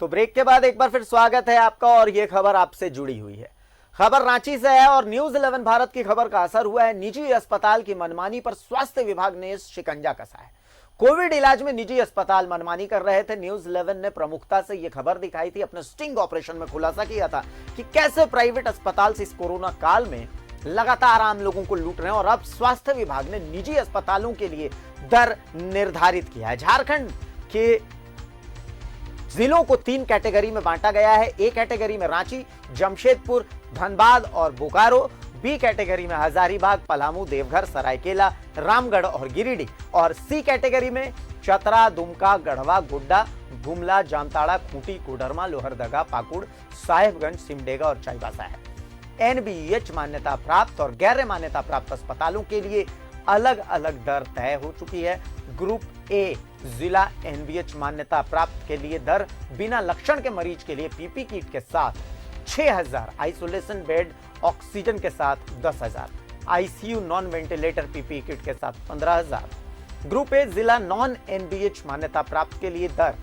तो ब्रेक के बाद एक बार फिर स्वागत है आपका और ये खबर आपसे जुड़ी हुई है। खबर रांची से है और न्यूज 11 भारत की खबर का असर हुआ है निजी अस्पताल की मनमानी पर स्वास्थ्य विभाग ने शिकंजा कसा है। कोविड इलाज में निजी अस्पताल मनमानी कर रहे थे। न्यूज 11 ने प्रमुखता से यह खबर दिखाई थी। अपने स्टिंग ऑपरेशन में खुलासा किया था कि कैसे प्राइवेट अस्पताल से इस कोरोना काल में लगातार आम लोगों को लूट रहे हैं और अब स्वास्थ्य विभाग ने निजी अस्पतालों के लिए दर निर्धारित किया है। झारखंड के जिलों को 3 कैटेगरी में बांटा गया है। ए कैटेगरी में रांची, जमशेदपुर, धनबाद और बोकारो। बी कैटेगरी में हजारीबाग, पलामू, देवघर, सरायकेला, रामगढ़ और गिरिडीह। और सी कैटेगरी में चतरा, दुमका, गढ़वा, गोड्डा, गुमला, जामताड़ा, खूंटी, कोडरमा, लोहरदगा, पाकुड़, साहेबगंज, सिमडेगा और चाईबासा है। एनबीएच मान्यता प्राप्त और गैर मान्यता प्राप्त अस्पतालों के लिए अलग अलग दर तय हो चुकी है। ग्रुप ए जिला एनबीएच मान्यता प्राप्त के लिए दर बिना लक्षण के मरीज के लिए पीपी किट के साथ 6000, आइसोलेशन बेड ऑक्सीजन के साथ 10000, ICU non ventilator PP kit के साथ 15000। ग्रुप ए जिला नॉन एनबीएच मान्यता प्राप्त के लिए दर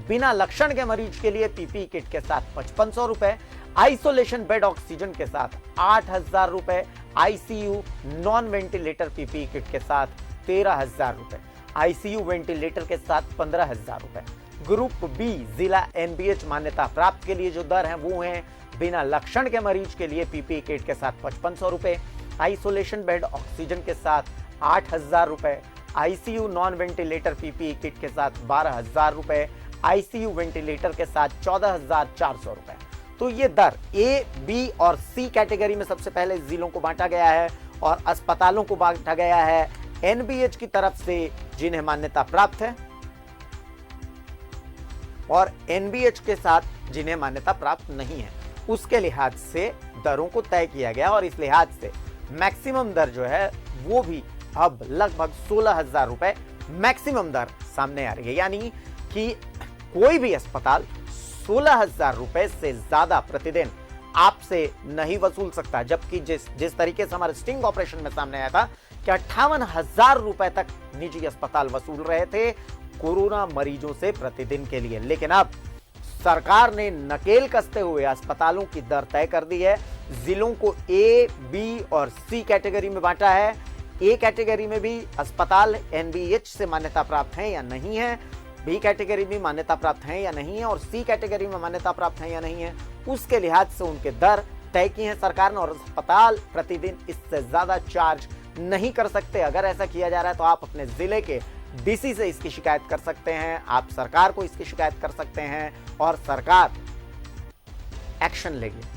बिना लक्षण के मरीज के लिए पीपी किट के साथ 5500 रुपए, आइसोलेशन बेड ऑक्सीजन के साथ 8000 रुपए, ICU non ventilator PP kit के साथ 13000 रुपए, आईसीयू वेंटिलेटर के साथ 15000 रुपए। ग्रुप बी जिला एनबीएच मान्यता प्राप्त के लिए जो दर है वो है बिना लक्षण के मरीज के लिए पीपी किट के साथ 5500 रुपए, आइसोलेशन बेड ऑक्सीजन के साथ 8000 रुपए, ICU non ventilator PP kit के साथ 12000 रुपए, आईसीयू वेंटिलेटर के साथ 14400 रुपए। तो ये दर ए, बी और सी कैटेगरी में सबसे पहले जिलों को बांटा गया है और अस्पतालों को बांटा गया है एनबीएच की तरफ से जिन्हें मान्यता प्राप्त है और एनबीएच के साथ जिन्हें मान्यता प्राप्त नहीं है। उसके लिहाज से दरों को तय किया गया और इस लिहाज से मैक्सिमम दर जो है वो भी अब लगभग 16000 रुपए मैक्सिमम दर सामने आ रही है। यानी कि कोई भी अस्पताल 16000 रुपए से ज्यादा प्रतिदिन आपसे नहीं वसूल सकता, जबकि जिस तरीके से हमारे स्टिंग ऑपरेशन में सामने आया था कि 58,000 रुपए तक निजी अस्पताल वसूल रहे थे कोरोना मरीजों से प्रतिदिन के लिए। लेकिन अब सरकार ने नकेल कसते हुए अस्पतालों की दर तय कर दी है। जिलों को ए, बी और सी कैटेगरी में बांटा है। ए कैटेगरी में भी अस्पताल एनबीएच से मान्यता प्राप्त है या नहीं है, बी कैटेगरी में मान्यता प्राप्त है या नहीं है और सी कैटेगरी में मान्यता प्राप्त है या नहीं है, उसके लिहाज से उनके दर तय की है सरकार ने और अस्पताल प्रतिदिन इससे ज्यादा चार्ज नहीं कर सकते। अगर ऐसा किया जा रहा है तो आप अपने जिले के डीसी से इसकी शिकायत कर सकते हैं, आप सरकार को इसकी शिकायत कर सकते हैं और सरकार एक्शन लेगी।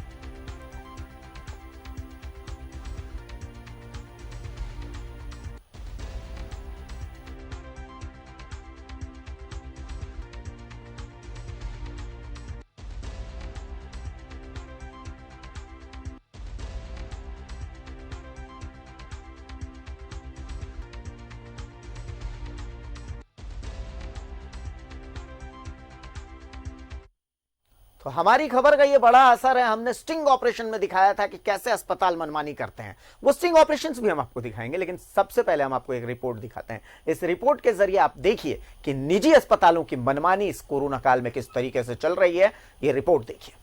तो हमारी खबर का ये बड़ा असर है। हमने स्टिंग ऑपरेशन में दिखाया था कि कैसे अस्पताल मनमानी करते हैं। वो स्टिंग ऑपरेशंस भी हम आपको दिखाएंगे, लेकिन सबसे पहले हम आपको एक रिपोर्ट दिखाते हैं। इस रिपोर्ट के जरिए आप देखिए कि निजी अस्पतालों की मनमानी इस कोरोना काल में किस तरीके से चल रही है। ये रिपोर्ट देखिए।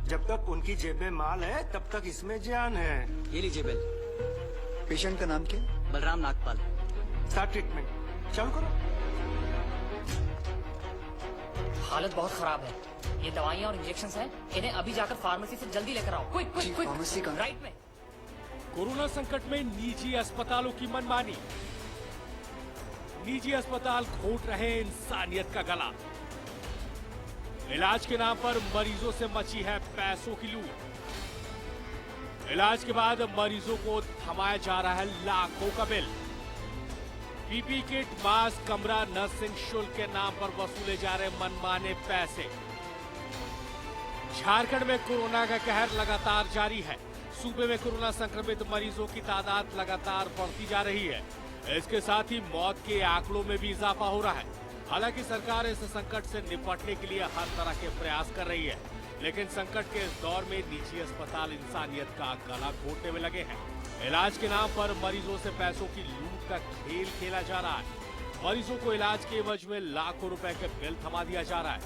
जब तक उनकी जेब में माल है तब तक इसमें जान है। ये लीजिए बिल। पेशेंट का नाम क्या? बलराम नागपाल। स्टार्ट ट्रीटमेंट चालू करो। हालत बहुत खराब है। ये दवाइयाँ और इंजेक्शंस हैं, इन्हें अभी जाकर फार्मेसी से जल्दी लेकर आओ। Quick quick quick. फार्मेसी का राइट में। कोरोना संकट में निजी अस्पतालों की मनमानी। निजी अस्पताल घोट रहे इंसानियत का गला। इलाज के नाम पर मरीजों से मची है पैसों की लूट। इलाज के बाद मरीजों को थमाया जा रहा है लाखों का बिल। पीपी किट, मास्क, कमरा, नर्सिंग शुल्क के नाम पर वसूले जा रहे मनमाने पैसे। झारखंड में कोरोना का कहर लगातार जारी है। सूबे में कोरोना संक्रमित मरीजों की तादाद लगातार बढ़ती जा रही है। इसके साथ ही मौत के आंकड़ों में भी इजाफा हो रहा है। हालांकि सरकार इस संकट से निपटने के लिए हर तरह के प्रयास कर रही है, लेकिन संकट के इस दौर में निजी अस्पताल इंसानियत का गला घोटने में लगे हैं। इलाज के नाम पर मरीजों से पैसों की लूट का खेल खेला जा रहा है। मरीजों को इलाज के एवज में लाखों रुपए के बिल थमा दिया जा रहा है।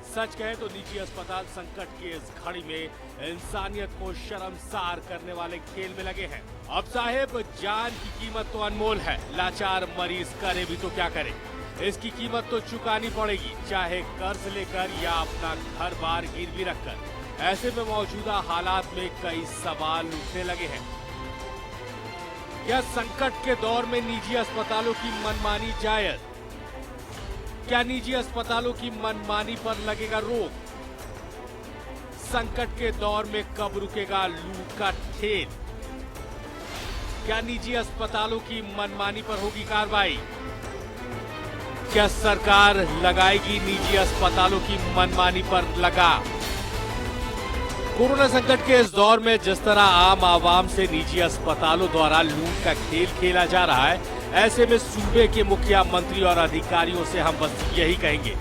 सच कहे तो निजी अस्पताल संकट की इस घड़ी में इंसानियत को शर्मसार करने वाले खेल में लगे हैं। अब साहेब, जान की कीमत तो अनमोल है, लाचार मरीज करे भी तो क्या करे, इसकी कीमत तो चुकानी पड़ेगी, चाहे कर्ज लेकर या अपना घर बार गिरवी रखकर। ऐसे में मौजूदा हालात में कई सवाल उठने लगे हैं। क्या संकट के दौर में निजी अस्पतालों की मनमानी जायज? क्या निजी अस्पतालों की मनमानी पर लगेगा रोक? संकट के दौर में कब रुकेगा लूट का ठेल? क्या निजी अस्पतालों की मनमानी पर होगी कार्रवाई? क्या सरकार लगाएगी निजी अस्पतालों की मनमानी पर लगा? कोरोना संकट के इस दौर में जिस तरह आम आवाम से निजी अस्पतालों द्वारा लूट का खेल खेला जा रहा है, ऐसे में सूबे के मुखिया, मंत्री और अधिकारियों से हम बस यही कहेंगे,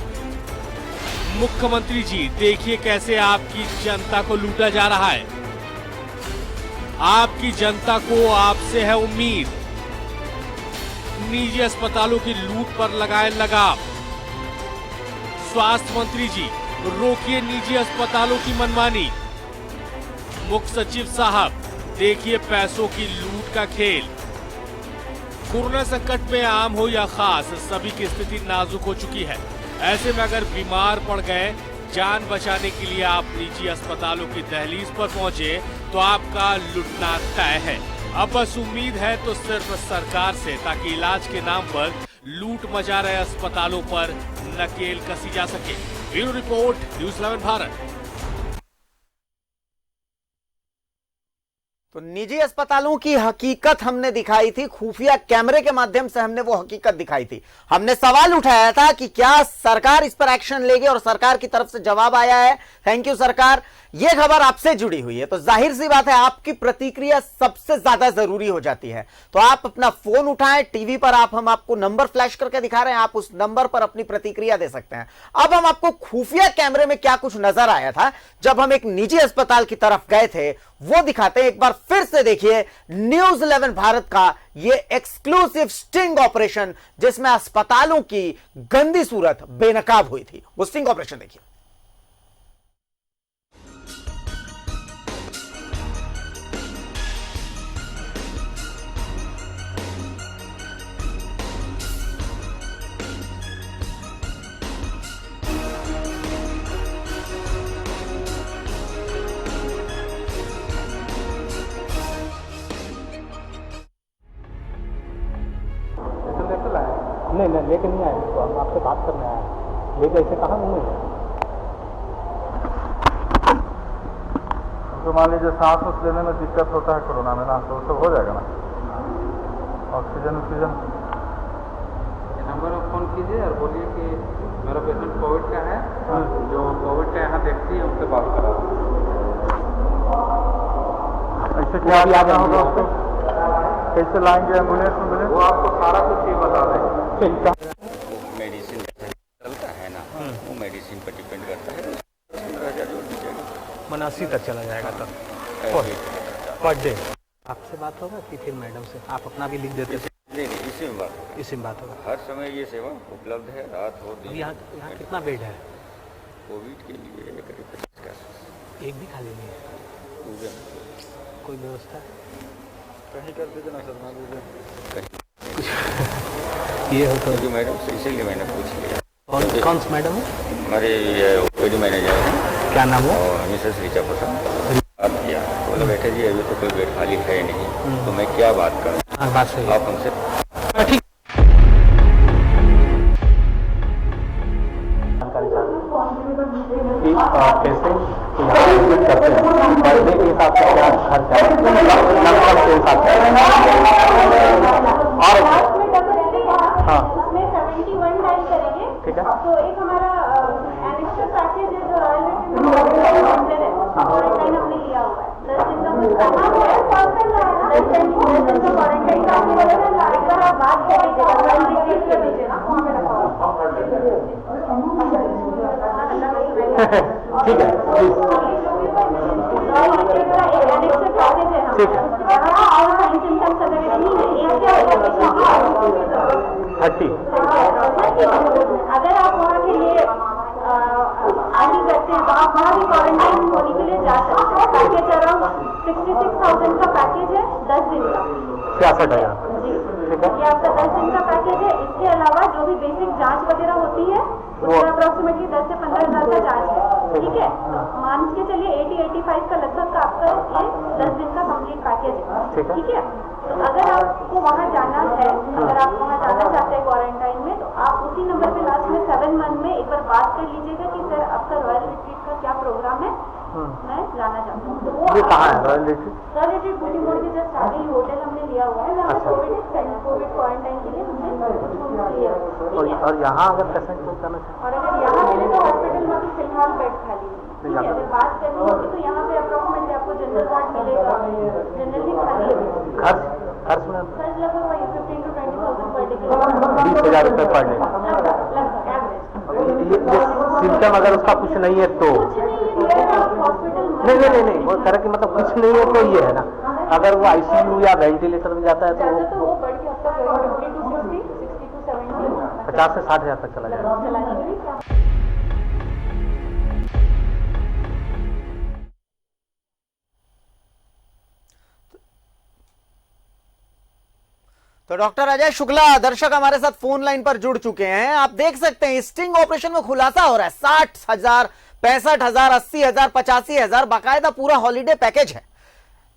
मुख्यमंत्री जी देखिए कैसे आपकी जनता को लूटा जा रहा है। आपकी जनता को आपसे है उम्मीद। निजी अस्पतालों की लूट पर लगाए लगाम। स्वास्थ्य मंत्री जी रोकिए निजी अस्पतालों की मनमानी। मुख्य सचिव साहब देखिए पैसों की लूट का खेल। कोरोना संकट में आम हो या खास, सभी की स्थिति नाजुक हो चुकी है। ऐसे में अगर बीमार पड़ गए, जान बचाने के लिए आप निजी अस्पतालों की दहलीज पर पहुंचे तो आपका लुटना तय है। अब बस उम्मीद है तो सिर्फ सरकार से, ताकि इलाज के नाम पर लूट मचा रहे अस्पतालों पर नकेल कसी जा सके। Bureau report, news 11 Bharat. तो निजी अस्पतालों की हकीकत हमने दिखाई थी, खुफिया कैमरे के माध्यम से हमने वो हकीकत दिखाई थी। हमने सवाल उठाया था कि क्या सरकार इस पर एक्शन लेगी, और सरकार की तरफ से जवाब आया है, थैंक यू सरकार। यह खबर आपसे जुड़ी हुई है तो जाहिर सी बात है आपकी प्रतिक्रिया सबसे ज्यादा जरूरी हो जाती है। तो आप अपना फोन उठाएं, टीवी पर हम आपको नंबर फ्लैश करके दिखा रहे हैं, आप उस नंबर पर अपनी प्रतिक्रिया दे सकते हैं। अब हम आपको खुफिया कैमरे में क्या कुछ नजर आया था जब हम एक निजी अस्पताल की तरफ गए थे, वो दिखाते हैं। एक बार फिर से देखिए न्यूज़ 11 भारत का ये एक्सक्लूसिव स्टिंग ऑपरेशन, जिसमें अस्पतालों की गंदी सूरत बेनकाब हुई थी। वो स्टिंग ऑपरेशन देखिए। नहीं लेके नहीं आए, तो हम आपसे बात करने आए, लेके ऐसे कहाँ घूमे? तो मान लीजिए सांस उस लेने में दिक्कत होता है कोरोना में ना, तो सब हो जाएगा ना, ऑक्सीजन नंबर पर फोन कीजिए और बोलिए कि मेरा पेशेंट कोविड का है, जो कोविड का यहाँ देखती है उनसे बात करा। ऐसे क्या आना होगा उसको, कैसे लाएंगे एम्बुलेंस में? वो आपको सारा कुछ ये बता देंगे। मेडिसिन चलता है ना, वो मेडिसिन पर डिपेंड करता है। 89 तक चला जाएगा तब पर डे। आपसे बात होगा कि फिर मैडम से आप अपना भी लिख देते थे? नहीं, इसी में बात, इसी में बात होगा। हर समय ये सेवा उपलब्ध है, रात हो दिन। यहाँ कितना बेड है कोविड के लिए? करीब 25 का। एक भी खाली नहीं है? कोई व्यवस्था कहीं कर दीजिए ना सर, मान लीजिए ये हो तो? मैडम से इसीलिए मैंने पूछ लिया। कौन सी मैडम है? हमारे ओपीडी मैनेजर हैं, क्या नाम है? और मिसेस ऋचा प्रसाद। बात किया, बोले बेटा जी अभी तो कोई बेड खाली है नहीं, तो मैं क्या बात करूँ? हाँ, बात सही है। आप हमसे ठीक। पेशेंट करते हैं पर डे के हिसाब से क्या खर्चा है, लगभग के हिसाब से। और हाँ ठीक है। तो एक हमारा एडिशनल पैकेज है जो रॉयल क्वारंटाइन हमने लिया हुआ है। 10 दिन का कुछ करना है, 10 दिन का क्वारंटाइन का आपने बोला था, एक बार आप बात कर लीजिएगा, वहाँ पे रखा हुआ। ठीक है, ठीक है। 30 कि अगर आप वहाँ के लिए आगे करते हैं तो आप वहाँ भी क्वारंटाइन होने के लिए जा सकते हैं। पैकेज अराउंड 66,000 का पैकेज है 10 दिन का। 66,000 जी, ये आपका 10 दिन का पैकेज है। इसके अलावा जो भी बेसिक जांच वगैरह होती है उसका अप्रोक्सीमेटली 10 से 15,000 का जांच है, ठीक है। मान के चलिए 80-85 का लगभग का आपका ये 10 दिन का कंप्लीट पैकेज है, ठीक है। तो अगर आपको वहाँ जाना है, अगर आप वहाँ जाना चाहते हैं क्वारंटाइन में, तो आप उसी नंबर पे लास्ट में 7 मंथ में एक बार बात कर लीजिएगा कि सर आपका रॉयल रिट्रीट का क्या प्रोग्राम है, मैं जाना चाहता हूँ। तो वो ये कहाँ है रॉयल रिट्रीट? रॉयल रिट्रीट बूटी मोड़ के जस्ट आगे ही होटल हमने लिया हुआ है। कोविड क्वारंटाइन के लिए हमने लिया हुआ है। और यहाँ अगर पेशेंट को जाना चाहे, और अगर यहाँ मिले तो हॉस्पिटल में तो फिलहाल बेड खाली है, ठीक है। अगर बात करनी होगी तो यहाँ पे अप्रोक्सीमेटली आपको जनरल वार्ड मिलेगा, जनरली खाली है। खर्च में खर्च लगभग वही 15 to 20,000 पर डे के 20,000 रुपये पर डे। लगभग एवरेज। ये सिम्टम अगर उसका कुछ नहीं है तो कुछ नहीं है, आप हॉस्पिटल नहीं वो कह रहा कि मतलब कुछ नहीं है तो ये है ना, अगर वो आईसीयू या वेंटिलेटर में जाता है तो वो बढ़ के आपका 50 to 60, 60 to 70 50 से 60,000 तक चला जाएगा। चलाने के लिए क्या तो डॉक्टर अजय शुक्ला दर्शक हमारे साथ फोन लाइन पर जुड़ चुके हैं। आप देख सकते हैं स्टिंग ऑपरेशन में खुलासा हो रहा है। 60,000, 65,000, 80,000, 85,000 बाकायदा पूरा हॉलीडे पैकेज है।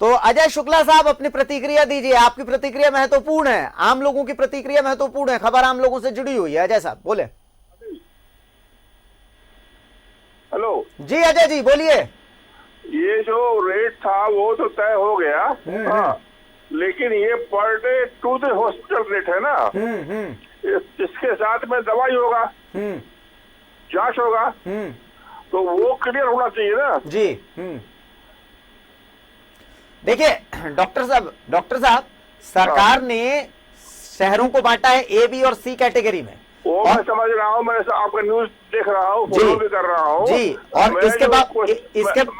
तो अजय शुक्ला साहब अपनी प्रतिक्रिया दीजिए। आपकी प्रतिक्रिया महत्वपूर्ण है, आम लोगों की प्रतिक्रिया महत्वपूर्ण है, खबर आम लोगों से जुड़ी हुई है। अजय साहब बोले। हेलो जी अजय जी बोलिए। ये जो रेट था वो तो तय हो गया, हाँ, लेकिन ये per day to the hospital rate है ना, इसके साथ में दवाई होगा, जांच होगा, तो वो क्लियर होना चाहिए ना जी। देखिए डॉक्टर साहब सरकार ने शहरों को बांटा है ए, बी और सी कैटेगरी में। वो मैं समझ रहा हूँ, मैं आपका न्यूज देख रहा हूँ, फॉलो भी कर रहा हूँ जी। और इसके बाद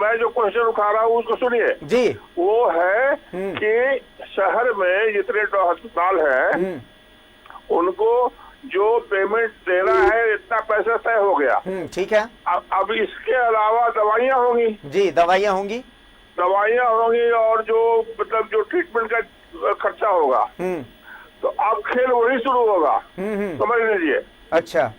मैं जो क्वेश्चन उठा रहा हूँ उसको सुनिए जी। वो है कि शहर में जितने अस्पताल हैं उनको जो पेमेंट देना है इतना पैसा तय हो गया, ठीक है। अब इसके अलावा दवाइयाँ होंगी जी, दवाइयाँ होंगी और जो मतलब जो ट्रीटमेंट का खर्चा होगा, तो अब खेल वही शुरू होगा, समझ लीजिए। अच्छा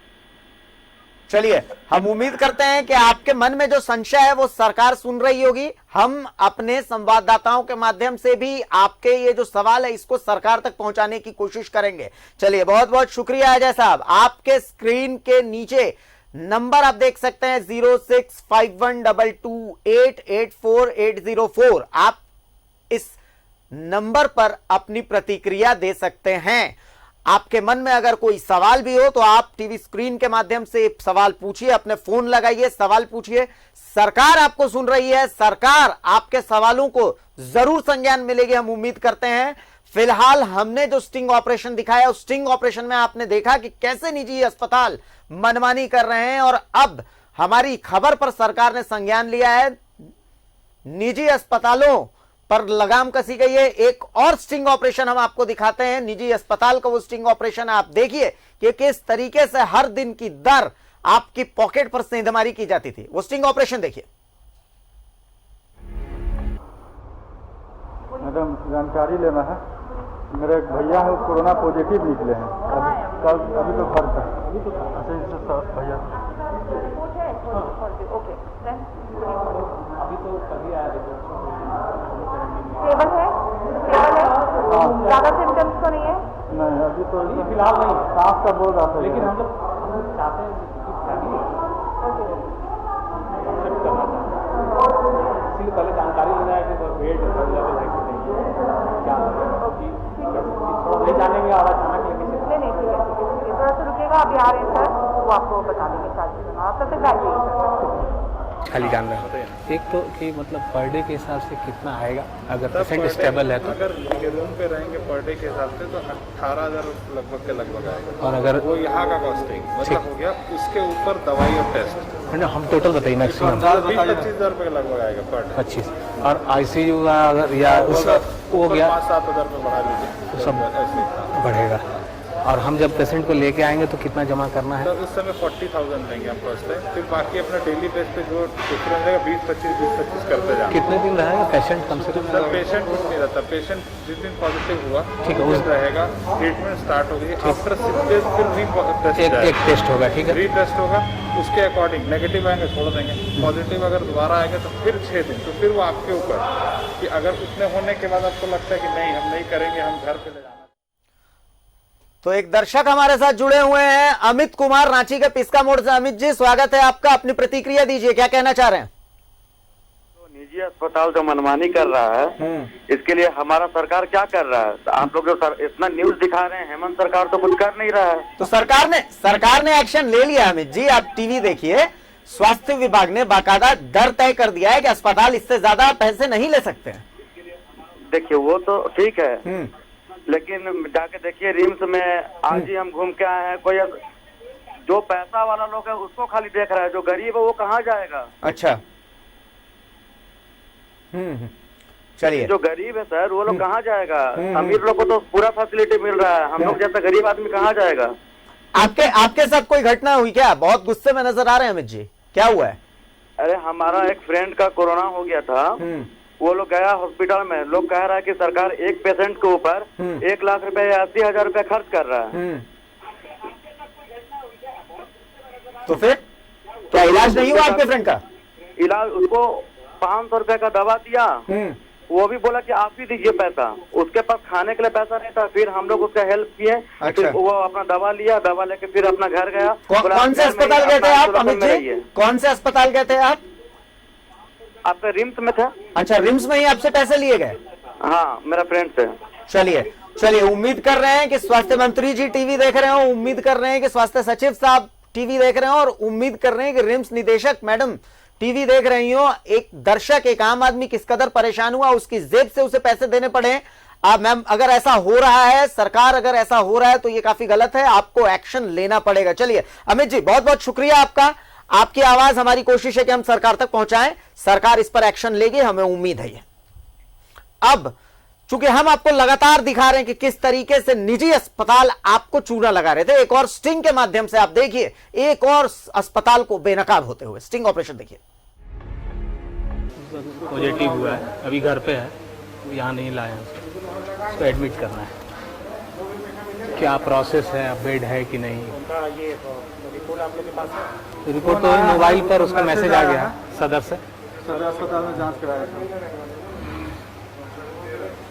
चलिए, हम उम्मीद करते हैं कि आपके मन में जो संशय है वो सरकार सुन रही होगी। हम अपने संवाददाताओं के माध्यम से भी आपके ये जो सवाल है इसको सरकार तक पहुंचाने की कोशिश करेंगे। चलिए बहुत बहुत शुक्रिया अजय साहब। आपके स्क्रीन के नीचे नंबर आप देख सकते हैं 065122884804। आप इस नंबर पर अपनी प्रतिक्रिया दे सकते हैं। आपके मन में अगर कोई सवाल भी हो तो आप टीवी स्क्रीन के माध्यम से सवाल पूछिए, अपने फोन लगाइए, सवाल पूछिए। सरकार आपको सुन रही है, सरकार आपके सवालों को जरूर संज्ञान मिलेगी, हम उम्मीद करते हैं। फिलहाल हमने जो स्टिंग ऑपरेशन दिखाया उस स्टिंग ऑपरेशन में आपने देखा कि कैसे निजी अस्पताल मनमानी कर रहे हैं, और अब हमारी खबर पर सरकार ने संज्ञान लिया है। निजी अस्पतालों पर लगाम कसी गई है। एक और स्टिंग ऑपरेशन हम आपको दिखाते हैं, निजी अस्पताल का वो स्टिंग ऑपरेशन। आप देखिए कि किस तरीके से हर दिन की दर आपकी पॉकेट पर सेंधमारी की जाती थी। वो स्टिंग ऑपरेशन देखिए। मैडम जानकारी लेना है, मेरे एक भैया है कोरोना पॉजिटिव निकले हैं, अभी तो घर पर भैया अभी तो कभी आया स्टेबल है ज्यादा सिम्टम्स तो नहीं है? नहीं अभी तो फिलहाल नहीं, सांस का बोल रहा था, लेकिन हम लोग चाहते हैं इसलिए पहले जानकारी लेना है कि वेट बढ़ जाता है कि नहीं, क्या थोड़ा नहीं जानेंगे और अचानक लेके नहीं ठीक है, थोड़ा सा रुकेगा, अभी आ रहे हैं सर, वो आपको बता देंगे चार्जेस। आप तब तक बैठिए खाली जानना है। एक तो कि मतलब पर डे के हिसाब से कितना आएगा अगर पेशेंट स्टेबल है तो? अगर रूम पे रहेंगे पर डे के हिसाब से तो 18,000 लगभग के लगभग आएगा, और अगर वो यहाँ का कॉस्टिंग मतलब हो गया, उसके ऊपर दवाई और टेस्ट हम टोटल बताइए मैक्सिमम 25,000 रुपये के लगभग आएगा पर डे। 25 और आईसीयू का अगर या उस हो गया 5-7 हज़ार रुपये बढ़ा लीजिए तो सब बढ़ेगा। और हम जब पेशेंट को लेके आएंगे तो कितना जमा करना है? सर उस समय 40,000 देंगे हम फर्स्ट टाइम, फिर बाकी अपना डेली बेस पे जो डिफरेंस रहेगा 20-25 करते जाएंगे। कितने दिन रहेगा पेशेंट कम से कम? सर पेशेंट कुछ नहीं रहता, पेशेंट जिस दिन पॉजिटिव हुआ ठीक है, उस रहेगा, ट्रीटमेंट स्टार्ट होगी, आफ्टर 6 days फिर एक टेस्ट होगा, ठीक है, रीटेस्ट होगा, उसके अकॉर्डिंग नेगेटिव आएंगे छोड़ देंगे, पॉजिटिव अगर दोबारा आएंगे तो फिर 6 दिन, तो फिर वो आपके ऊपर कि अगर उतने होने के बाद आपको लगता है कि नहीं हम नहीं करेंगे, हम घर पे ले जाना। तो एक दर्शक हमारे साथ जुड़े हुए हैं, अमित कुमार, रांची के पिस्का मोड़ से। अमित जी स्वागत है आपका, अपनी प्रतिक्रिया दीजिए, क्या कहना चाह रहे हैं? तो निजी अस्पताल जो मनमानी कर रहा है इसके लिए हमारा सरकार क्या कर रहा है? आप लोग जो इतना न्यूज दिखा रहे हैं, हेमंत सरकार तो कुछ कर नहीं रहा है। तो सरकार ने एक्शन ले लिया। अमित जी आप टीवी देखिए, स्वास्थ्य विभाग ने बाकायदा दर तय कर दिया है कि अस्पताल इससे ज्यादा पैसे नहीं ले सकते हैं। देखिए वो तो ठीक है, लेकिन जाके देखिए रिम्स में आज ही हम घूम के आए हैं, कोई जो पैसा वाला लोग है उसको खाली देख रहा है, जो गरीब है वो कहाँ जाएगा? अच्छा चलिए, जो गरीब है सर वो लोग कहाँ जाएगा? अमीर लोग को तो पूरा फैसिलिटी मिल रहा है, हम लोग जैसा गरीब आदमी कहाँ जाएगा? आपके साथ कोई घटना हुई क्या? बहुत गुस्से में नजर आ रहे हैं अमित जी, क्या हुआ है? अरे हमारा एक फ्रेंड का कोरोना हो गया था, वो लोग गया हॉस्पिटल में, लोग कह रहा है कि सरकार एक पेशेंट के ऊपर 1 लाख रुपए या 80,000 रुपए खर्च कर रहा है। तो फिर क्या इलाज नहीं हुआ आपके फ्रेंड का? इलाज उसको 500 रुपए का दवा दिया, वो भी बोला कि आप ही दीजिए पैसा, उसके पास खाने के लिए पैसा नहीं था, फिर हम लोग उसका हेल्प किए। अच्छा। वो अपना दवा लिया, दवा लेके फिर अपना घर गया। कौन से अस्पताल गए थे आप अमित जी? कौन से अस्पताल गए थे आप? आपका रिम्स में था। अच्छा, रिम्स में ही आपसे पैसे लिए गए? हाँ मेरा फ्रेंड से। चलिए उम्मीद कर रहे हैं कि स्वास्थ्य मंत्री जी टीवी देख रहे हो, उम्मीद कर रहे हैं कि स्वास्थ्य सचिव साहब टीवी देख रहे हो, और उम्मीद कर रहे हैं कि रिम्स निदेशक मैडम टीवी देख रही हो। एक दर्शक, एक आम आदमी किस कदर परेशान हुआ, उसकी जेब से उसे पैसे देने पड़े। अब मैम अगर ऐसा हो रहा है, सरकार अगर ऐसा हो रहा है तो ये काफी गलत है, आपको एक्शन लेना पड़ेगा। चलिए अमित जी बहुत बहुत शुक्रिया आपका, आपकी आवाज हमारी कोशिश है कि हम सरकार तक पहुंचाएं, सरकार इस पर एक्शन लेगी, हमें उम्मीद है। अब चूंकि हम आपको लगातार दिखा रहे हैं कि किस तरीके से निजी अस्पताल आपको चूना लगा रहे थे, एक और स्टिंग के माध्यम से आप देखिए एक और अस्पताल को बेनकाब होते हुए, स्टिंग ऑपरेशन देखिए। पॉजिटिव हुआ है, अभी घर पे है, यहाँ नहीं लाए हैं, उसको एडमिट करना है। क्या प्रोसेस है, बेड है कि नहीं? ये रिपोर्ट आप लोग के पास है? रिपोर्ट तो मोबाइल पर उसका मैसेज आ गया सदर से, सदर अस्पताल में जांच कराया था।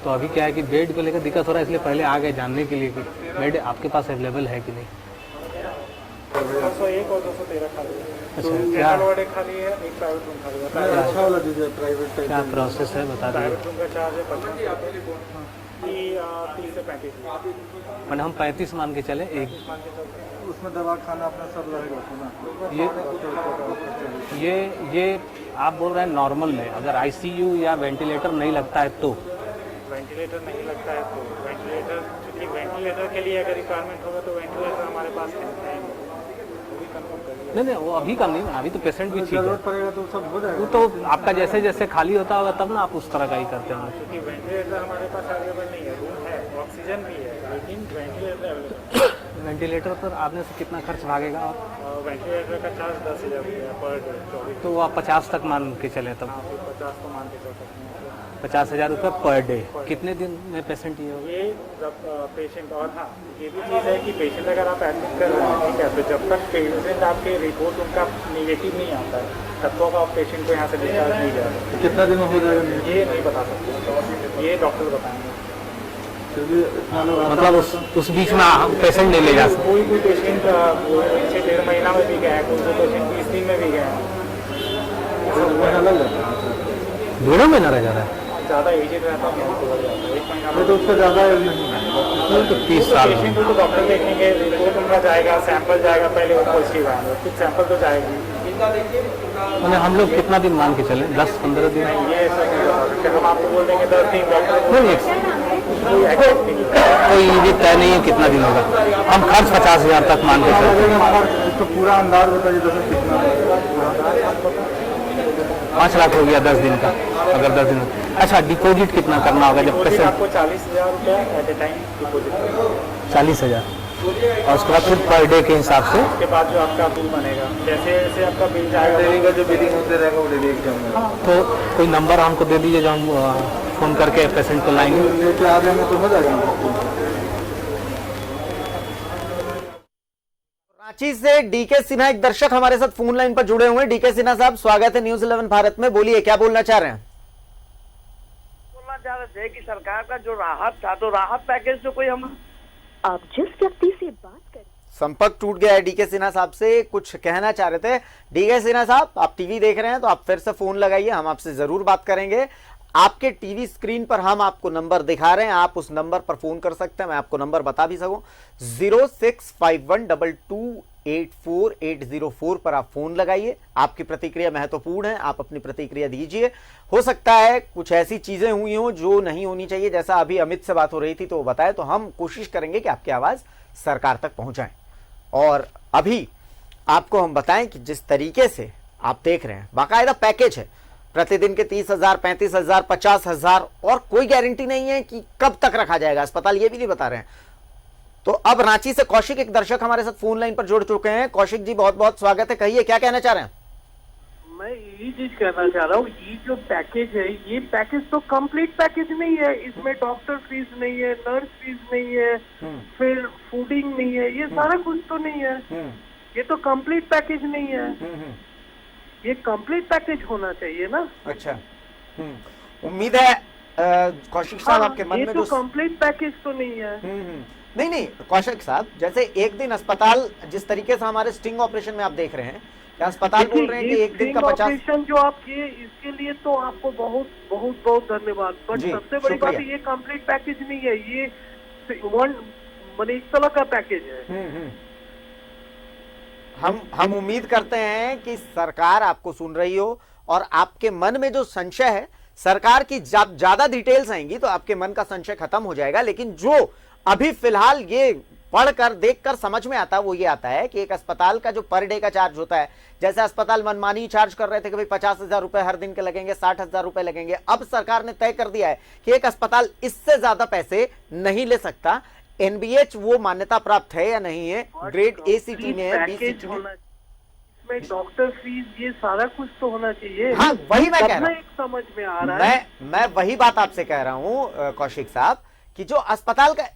तो अभी क्या है कि बेड को लेकर दिक्कत हो रहा है, इसलिए पहले आ गए जानने के लिए कि बेड आपके पास अवेलेबल है कि नहीं। 201 और 213 खाली है। अच्छा, क्या वार्ड खाली है, एक प्राइवेट रूम खाली है। अच्छा वाला दीजिए प्राइवेट। क्या प्रोसेस है बता दीजिए। प्राइवेट रूम का चार्ज है 30 से 35। मैंने हम 35 मान के चले, एक उसमें दवा खाना अपना सब रहेगा ना। ये आप बोल रहे हैं नॉर्मल में अगर आईसीयू या वेंटिलेटर नहीं लगता है तो? वेंटिलेटर नहीं लगता है तो वेंटिलेटर, क्योंकि वेंटिलेटर के लिए अगर रिक्वायरमेंट होगा तो वेंटिलेटर हमारे पास है। नहीं वो अभी कम नहीं, अभी तो पेशेंट भी ठीक है। जरूरत पड़ेगा तो सब हो जाएगा। वो तो आपका जैसे जैसे खाली होता होगा तब ना आप उस तरह का ही करते होंगे। क्योंकि वेंटिलेटर हमारे पास अवेलेबल नहीं है, रूम है, ऑक्सीजन भी है, लेकिन वेंटिलेटर अवेलेबल। वेंटिलेटर पर आपने से कितना खर्च भागेगा? वेंटिलेटर का चार्ज 10,000 रुपया पर डे। तो आप 50 तक मान के चले तब? 50 तो मान के चल सकते हैं। 50,000 रुपये पर डे। कितने दिन में पेशेंट ये होगा? ये जब पेशेंट, और हाँ ये भी चीज़ है कि पेशेंट अगर आप एडमिट कर रहे हैं, ठीक है, तो जब तक पेशेंट आपके रिपोर्ट उनका निगेटिव नहीं आता है तब तक आप पेशेंट को यहाँ से डिस्चार्ज नहीं जा सकते। कितना दिन में हो जाएगा ये नहीं बता सकते, ये डॉक्टर बताएंगे। मतलब उस बीच में पेशेंट नहीं ले जा सकते? कोई भी पेशेंट 1.5 महीना में भी गया है, कोई पेशेंट 20 दिन में भी गया है। 1.5 महीना रह जा रहा है? ज़्यादा एजेड रहता है 1 महीना तो उसका ज़्यादा नहीं, तो 30 साल पेशेंट को तो डॉक्टर देखेंगे, रिपोर्ट उनका जाएगा, सैंपल जाएगा, पहले वो पॉजिटिव आएंगे, फिर सैंपल तो जाएगा। मैंने हम लोग कितना दिन मान के चले, 10-15 दिन? ये सब हम आपको बोल देंगे 10 दिन, कोई ये तय नहीं है कितना दिन होगा, हम खर्च 50,000 तक मान के चले। तो पूरा अंदाज बताइए कितना? 5 लाख हो गया 10 दिन का, अगर 10 दिन। अच्छा डिपॉजिट कितना करना होगा जब पेशेंट? आपको 40,000 रुपया एट ए टाइम डिपॉजिट। 40,000 और उसके बाद फिर पर डे के हिसाब से उसके बाद जो आपका बिल बनेगा, जैसे जैसे आपका बिल जाएगा डेली का जो बिलिंग होते रहेगा वो डेली एग्जाम में। तो कोई नंबर हमको दे दीजिए जो हम फ़ोन करके पेशेंट को लाएंगे। लेके आ जाएंगे तो हो जाएगा। रांची से डीके सिन्हा एक दर्शक हमारे साथ फोन लाइन पर जुड़े हुए हैं। डीके सिन्हा साहब, स्वागत है न्यूज़ 11 भारत में। बोलिए, क्या बोलना चाह रहे हैं? बोलना चाह रहे थे कि सरकार का जो राहत था, तो राहत पैकेज से कोई हम आप जिस व्यक्ति से बात कर संपर्क टूट गया है डीके सिन्हा साहब से, कुछ कहना चाह रहे थे। डीके सिन्हा साहब, आप टीवी देख रहे हैं तो आप फिर से फोन लगाइए, हम आपसे जरूर बात करेंगे। आपके टीवी स्क्रीन पर हम आपको नंबर दिखा रहे हैं, आप उस नंबर पर फोन कर सकते हैं। मैं आपको नंबर बता भी सकूं, 0651228484 पर आप फोन लगाइए। आपकी प्रतिक्रिया महत्वपूर्ण है, आप अपनी प्रतिक्रिया दीजिए। हो सकता है कुछ ऐसी चीजें हुई हों जो नहीं होनी चाहिए, जैसा अभी अमित से बात हो रही थी तो वो बताए, तो हम कोशिश करेंगे कि आपकी आवाज सरकार तक पहुंचाएं। और अभी आपको हम बताएं कि जिस तरीके से आप देख रहे हैं, बाकायदा पैकेज है, प्रतिदिन के 30,000, 35,000, 50,000 और कोई गारंटी नहीं है कि कब तक रखा जाएगा अस्पताल, ये भी नहीं बता रहे हैं। तो अब रांची से कौशिक एक दर्शक हमारे साथ फोन लाइन पर जुड़ चुके हैं। कौशिक जी, बहुत बहुत स्वागत है, कहिए क्या कहना चाह रहे हैं? मैं यही चीज कहना चाह रहा हूँ, ये जो पैकेज है, ये पैकेज तो कंप्लीट पैकेज नहीं है। इसमें डॉक्टर फीस नहीं है, नर्स फीस नहीं है, फिर फूडिंग नहीं है, ये सारा कुछ तो नहीं है। ये तो कंप्लीट पैकेज नहीं है, ये कंप्लीट पैकेज होना चाहिए ना। अच्छा, उम्मीद है कौशिक साहब आपके मन में ये तो कंप्लीट पैकेज तो नहीं है। नहीं कौशिक साहब, जैसे एक दिन अस्पताल, जिस तरीके से हमारे स्टिंग ऑपरेशन में आप देख रहे हैं, अस्पताल बोल रहे हैं कि एक दिन का 50 ऑपरेशन जो आप किए, इसके लिए तो आपको बहुत बहुत बहुत धन्यवाद। बट सबसे बड़ी बात है, ये कंप्लीट पैकेज नहीं है, ये इस तरह का पैकेज है। हम उम्मीद करते हैं कि सरकार आपको सुन रही हो और आपके मन में जो संशय है, सरकार की ज्यादा डिटेल्स आएंगी तो आपके मन का संशय खत्म हो जाएगा। लेकिन जो अभी फिलहाल ये पढ़कर देखकर समझ में आता है वो ये आता है कि एक अस्पताल का जो पर डे का चार्ज होता है, जैसे अस्पताल मनमानी चार्ज कर रहे थे कि भाई 50,000 रुपए हर दिन के लगेंगे, 60,000 रुपए लगेंगे। अब सरकार ने तय कर दिया है कि एक अस्पताल इससे ज्यादा पैसे नहीं ले सकता। एनबीएच वो मान्यता प्राप्त है या नहीं है, ग्रेड ए सिटी में है, बी सिटी में, इसमें डॉक्टर फीस, ये सारा कुछ तो होना चाहिए। हाँ, वही मैं कह रहा हूँ, समझ में आ रहा है। मैं वही बात आपसे कह रहा हूँ कौशिक साहब, कि जो अस्पताल का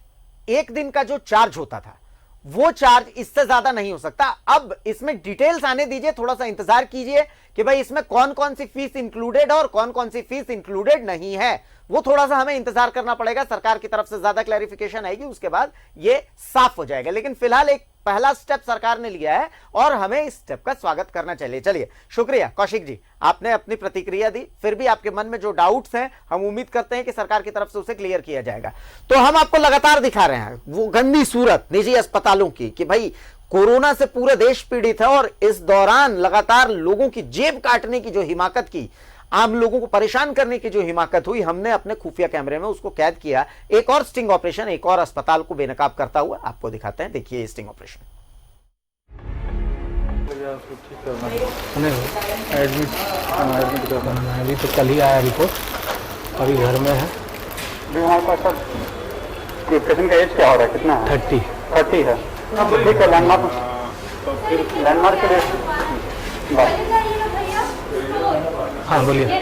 एक दिन का जो चार्ज होता था, वो चार्ज इससे ज्यादा नहीं हो सकता। अब इसमें डिटेल्स आने दीजिए, थोड़ा सा इंतजार कीजिए कि भाई इसमें कौन कौन सी फीस इंक्लूडेड है और कौन कौन सी फीस इंक्लूडेड नहीं है। वो थोड़ा सा हमें इंतजार करना पड़ेगा, सरकार की तरफ से ज्यादा क्लैरिफिकेशन आएगी, उसके बाद ये साफ हो जाएगा। लेकिन फिलहाल एक पहला स्टेप सरकार ने लिया है और हमें इस स्टेप का स्वागत करना चाहिए। चलिए, शुक्रिया कौशिक जी, आपने अपनी प्रतिक्रिया दी। फिर भी आपके मन में जो डाउट्स हैं, हम उम्मीद करते हैं कि सरकार की तरफ से उसे क्लियर किया जाएगा। तो हम आपको लगातार दिखा रहे हैं वो गंदी सूरत निजी अस्पतालों की कि भाई कोरोना से पूरे देश पीड़ित है और इस दौरान लगातार लोगों की जेब काटने की जो हिमाकत की, आम लोगों को परेशान करने की जो हिमाकत हुई, हमने अपने खुफिया कैमरे में उसको कैद किया। एक और स्टिंग ऑपरेशन, एक और अस्पताल को बेनकाब करता हुआ आपको दिखाते हैं। देखिए स्टिंग ऑपरेशन। एडमिट करना, अभी तो कल ही आया रिपोर्ट, अभी घर में है। हमारे पास सर पेशेंट का एज क्या हो रहा है, कितना है? 30 है। ठीक है, लैंडमार्क के लिए हाँ बोलिए। ठीक है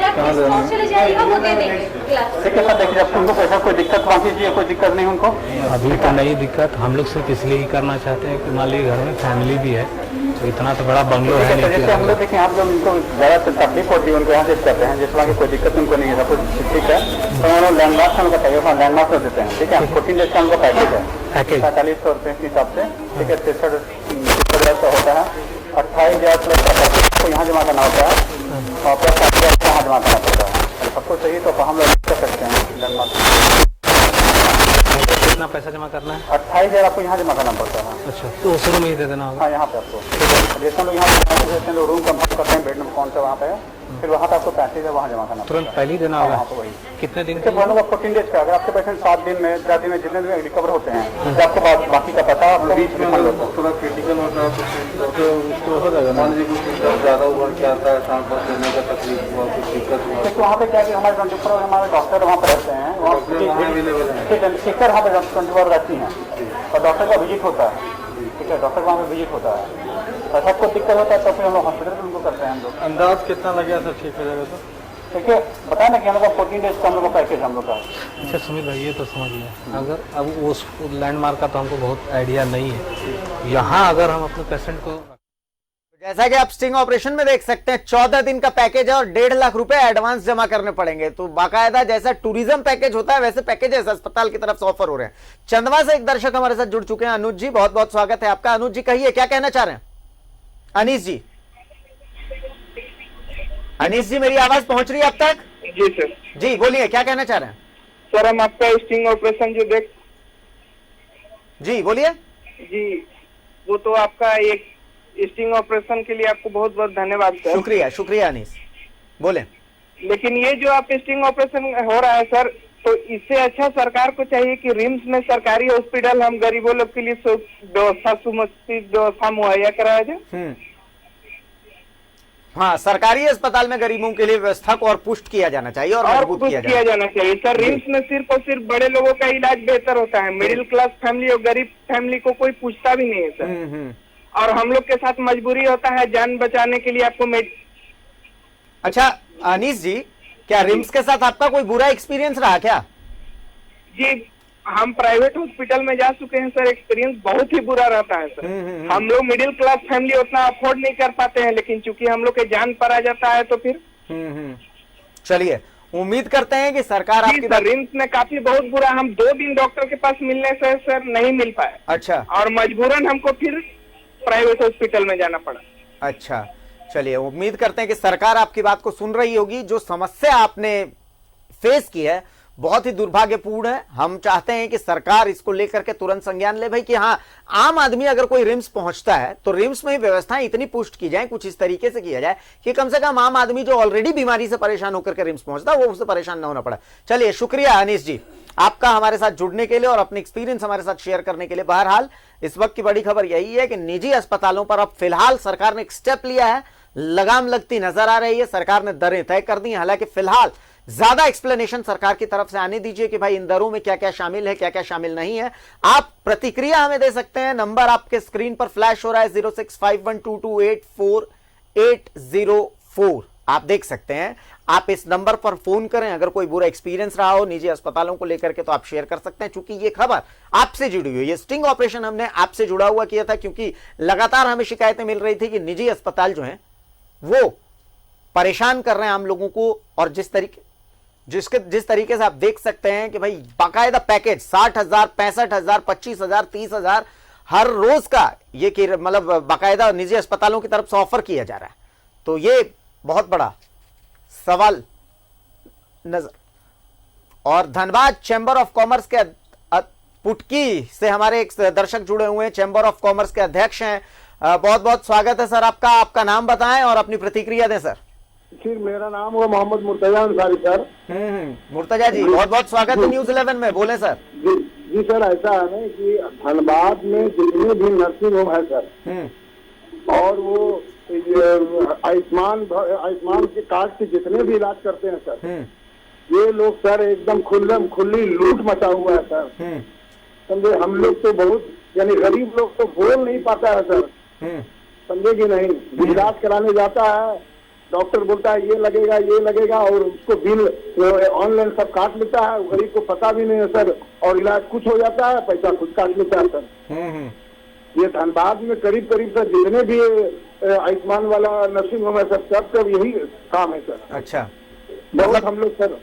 सर, देखिए जब उनको पैसा कोई दिक्कत बाकी चाहिए, कोई दिक्कत नहीं उनको अभी तो नहीं दिक्कत। हम लोग सिर्फ इसलिए ही करना चाहते हैं कि मान लीजिए घर में फैमिली भी है, तो इतना तो बड़ा बंगलो है नहीं। जैसे हम लोग देखें, आप लोग उनको ज़्यादा तकलीफ होती है, उनको यहाँ से करते हैं, जिस तरह की कोई दिक्कत उनको नहीं है, सब कुछ ठीक है। तो उन्होंने लैंडमार्क से बताइए, वहाँ लैंडमार्क से देते हैं। ठीक है, 14 डेज का उनका पैकेज है, 4500 रुपये के हिसाब से। ठीक है, 63,000 होता है, 28,000 प्लस को यहाँ जमा करना होता है और प्लस 7,000 को यहाँ जमा करना पड़ता है। सबको चाहिए तो हम लोग कर सकते हैं लैंडमार्क। कितना पैसा जमा करना है? 28,000 आपको यहाँ जमा करना पड़ता है। अच्छा, तो शुरू में ही दे देना होगा? हाँ, यहाँ पे आपको जैसे लोग यहाँ देते हैं, रूम कंफर्म करते हैं, बेड नंबर कौन सा वहाँ पे है, फिर वहाँ पे आपको 35,000 वहाँ जमा करना तुरंत पहले ही देना होगा? वही कितने दिन? 14 डेज का। अगर आपके पेशेंट 7 दिन में, 4 दिन में, जितने दिन रिकवर होते हैं, तो आपको बाकी का पता आपको बीच में थोड़ा क्रिटिकल होता है तो उसको हो जाएगा। मान लीजिए कुछ ज़्यादा हुआ, क्या आता है, सांस वास लेने का तकलीफ हुआ, कुछ दिक्कत हुआ, तो वहाँ पे क्या कि हमारे 24 हमारे डॉक्टर वहाँ पे रहते हैं, स्पीकर वहाँ पे 24 रहती हैं। और डॉक्टर का विजिट होता है, ठीक है, डॉक्टर का वहाँ पे विजिट होता है। ऐसा कोई दिक्कत होता है तो फिर हम लोग हॉस्पिटल में उनको करते हैं हम लोग। अंदाज कितना लग गया सर ठीक हो जाएगा तो? देखिए बताया ना कि हम लोग का 14 डेज का हम लोग का पैकेज हम लोग का। अच्छा सुमित भाई ये तो समझिए, अगर अब उस लैंडमार्क का तो हमको बहुत आइडिया नहीं है, यहाँ अगर हम अपने पेशेंट को, जैसा कि आप स्टिंग ऑपरेशन में देख सकते हैं 14 दिन का पैकेज है और 1.5 लाख रुपए एडवांस जमा करने पड़ेंगे। तो बाकायदा जैसा टूरिज्म पैकेज होता है वैसे पैकेजेस अस्पताल की तरफ से ऑफर हो रहे हैं। चंदवा से एक दर्शक हमारे साथ जुड़ चुके हैं, अनुज जी, बहुत बहुत स्वागत है आपका। अनुज जी कहिए क्या कहना चाह रहे हैं? अनीस जी, अनीस जी मेरी आवाज पहुंच रही है अब तक? जी सर। जी बोलिए क्या कहना चाह रहे हैं? सर हम आपका स्टिंग ऑपरेशन जो देख, जी बोलिए। जी वो तो आपका एक स्टिंग ऑपरेशन के लिए आपको बहुत बहुत धन्यवाद सर। शुक्रिया शुक्रिया अनीस, बोले। लेकिन ये जो आप स्टिंग ऑपरेशन हो रहा है सर, तो इससे अच्छा सरकार को चाहिए कि रिम्स में सरकारी हॉस्पिटल हम गरीबों लोग के लिए व्यवस्था, सुमुचित व्यवस्था मुहैया कराया जाए। हाँ, सरकारी अस्पताल में गरीबों के लिए व्यवस्था को और पुष्ट किया जाना चाहिए और मजबूत किया जाना चाहिए सर। रिम्स में सिर्फ और सिर्फ बड़े लोगों का इलाज बेहतर होता है, मिडिल क्लास फैमिली और गरीब फैमिली को कोई पूछता भी नहीं है सर। और हम लोग के साथ मजबूरी होता है जान बचाने के लिए आपको अच्छा अनीस जी, क्या रिम्स के साथ आपका कोई बुरा एक्सपीरियंस रहा क्या? जी हम प्राइवेट हॉस्पिटल में जा चुके हैं सर, एक्सपीरियंस बहुत ही बुरा रहता है सर। हम लोग मिडिल क्लास फैमिली उतना अफोर्ड नहीं कर पाते हैं, लेकिन चूंकि हम लोग के जान पर आ जाता है तो फिर चलिए उम्मीद करते हैं कि सरकार आपकी रिम्स में काफी बहुत बुरा, हम 2 दिन डॉक्टर के पास मिलने से सर नहीं मिल पाए। अच्छा। और मजबूरन हमको फिर प्राइवेट हॉस्पिटल में जाना पड़ा। अच्छा चलिए उम्मीद करते हैं कि सरकार आपकी बात को सुन रही होगी। जो समस्या आपने फेस की है बहुत ही दुर्भाग्यपूर्ण है। हम चाहते हैं कि सरकार इसको लेकर के तुरंत संज्ञान ले भाई कि हाँ, आम आदमी अगर कोई रिम्स पहुंचता है तो रिम्स में व्यवस्थाएं इतनी पुष्ट की जाए, कुछ इस तरीके से किया जाए कि कम से कम आम आदमी जो ऑलरेडी बीमारी से परेशान होकर के रिम्स पहुंचता है वो उससे परेशान ना होना पड़ा। चलिए शुक्रिया अनीस जी आपका हमारे साथ जुड़ने के लिए और अपने एक्सपीरियंस हमारे साथ शेयर करने के लिए। बहरहाल इस वक्त की बड़ी खबर यही है कि निजी अस्पतालों पर अब फिलहाल सरकार ने एक स्टेप लिया है, लगाम लगती नजर आ रही है। सरकार ने दरें तय कर दी, हालांकि फिलहाल ज्यादा एक्सप्लेनेशन सरकार की तरफ से आने दीजिए कि भाई इन दरों में क्या क्या शामिल है, क्या क्या शामिल नहीं है। आप प्रतिक्रिया हमें दे सकते हैं, नंबर आपके स्क्रीन पर फ्लैश हो रहा है 065122848804। आप देख सकते हैं, आप इस नंबर पर फोन करें। अगर कोई बुरा एक्सपीरियंस रहा हो निजी अस्पतालों को लेकर के तो आप शेयर कर सकते हैं। चूंकि ये खबर आपसे जुड़ी हुई है, स्टिंग ऑपरेशन हमने आपसे जुड़ा हुआ किया था क्योंकि लगातार हमें शिकायतें मिल रही थी कि निजी अस्पताल जो हैं वो परेशान कर रहे हैं आम लोगों को। और जिस तरीके से आप देख सकते हैं कि भाई बाकायदा पैकेज 60,000, 65,000, 25,000, 30,000 हर रोज का ये मतलब बाकायदा निजी अस्पतालों की तरफ से ऑफर किया जा रहा है। तो ये बहुत बड़ा सवाल नजर। और धनबाद चैंबर ऑफ कॉमर्स के पुटकी से हमारे एक दर्शक जुड़े हुए हैं, चैंबर ऑफ कॉमर्स के अध्यक्ष हैं। बहुत बहुत स्वागत है सर आपका। आपका नाम बताएं और अपनी प्रतिक्रिया दें सर। जी मेरा नाम है मोहम्मद मुर्तजा अंसारी सर। मुर्तजा जी बहुत बहुत स्वागत है न्यूज़ 11 में, बोले सर। जी सर ऐसा है ना कि धनबाद में जितने भी नर्सिंग होम है सर, और वो आयुष्मान के कार्ड से जितने भी इलाज करते हैं सर, ये लोग सर एकदम खुली लूट मचा हुआ है सर। समझे, हम लोग तो बहुत यानी गरीब लोग तो बोल नहीं पाता है सर, समझे कि नहीं। इलाज कराने जाता है, डॉक्टर बोलता है ये लगेगा और उसको बिल ऑनलाइन सब काट लेता है, गरीब को पता भी नहीं है सर, और इलाज कुछ हो जाता है, पैसा खुद काट लेता है सर। ये धनबाद में करीब सर जितने भी आयुष्मान वाला नर्सिंग होम है सर, सब यही काम है सर। अच्छा, बहुत हम लोग सर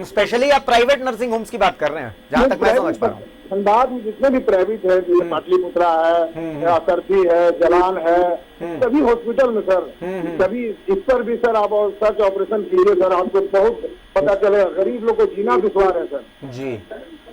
स्पेशली आप प्राइवेट नर्सिंग होम्स की बात कर रहे हैं जहाँ तक मैं समझ पा रहा हूँ। धनबाद में जितने भी प्राइवेट है, जैसे पाटलिपुत्रा है, असरफी है, जलान है, सभी हॉस्पिटल में सर, सभी इस पर भी सर आप सर्च ऑपरेशन कीजिए सर, आपको बहुत पता चलेगा। गरीब लोग को जीना दुश्वार है सर। जी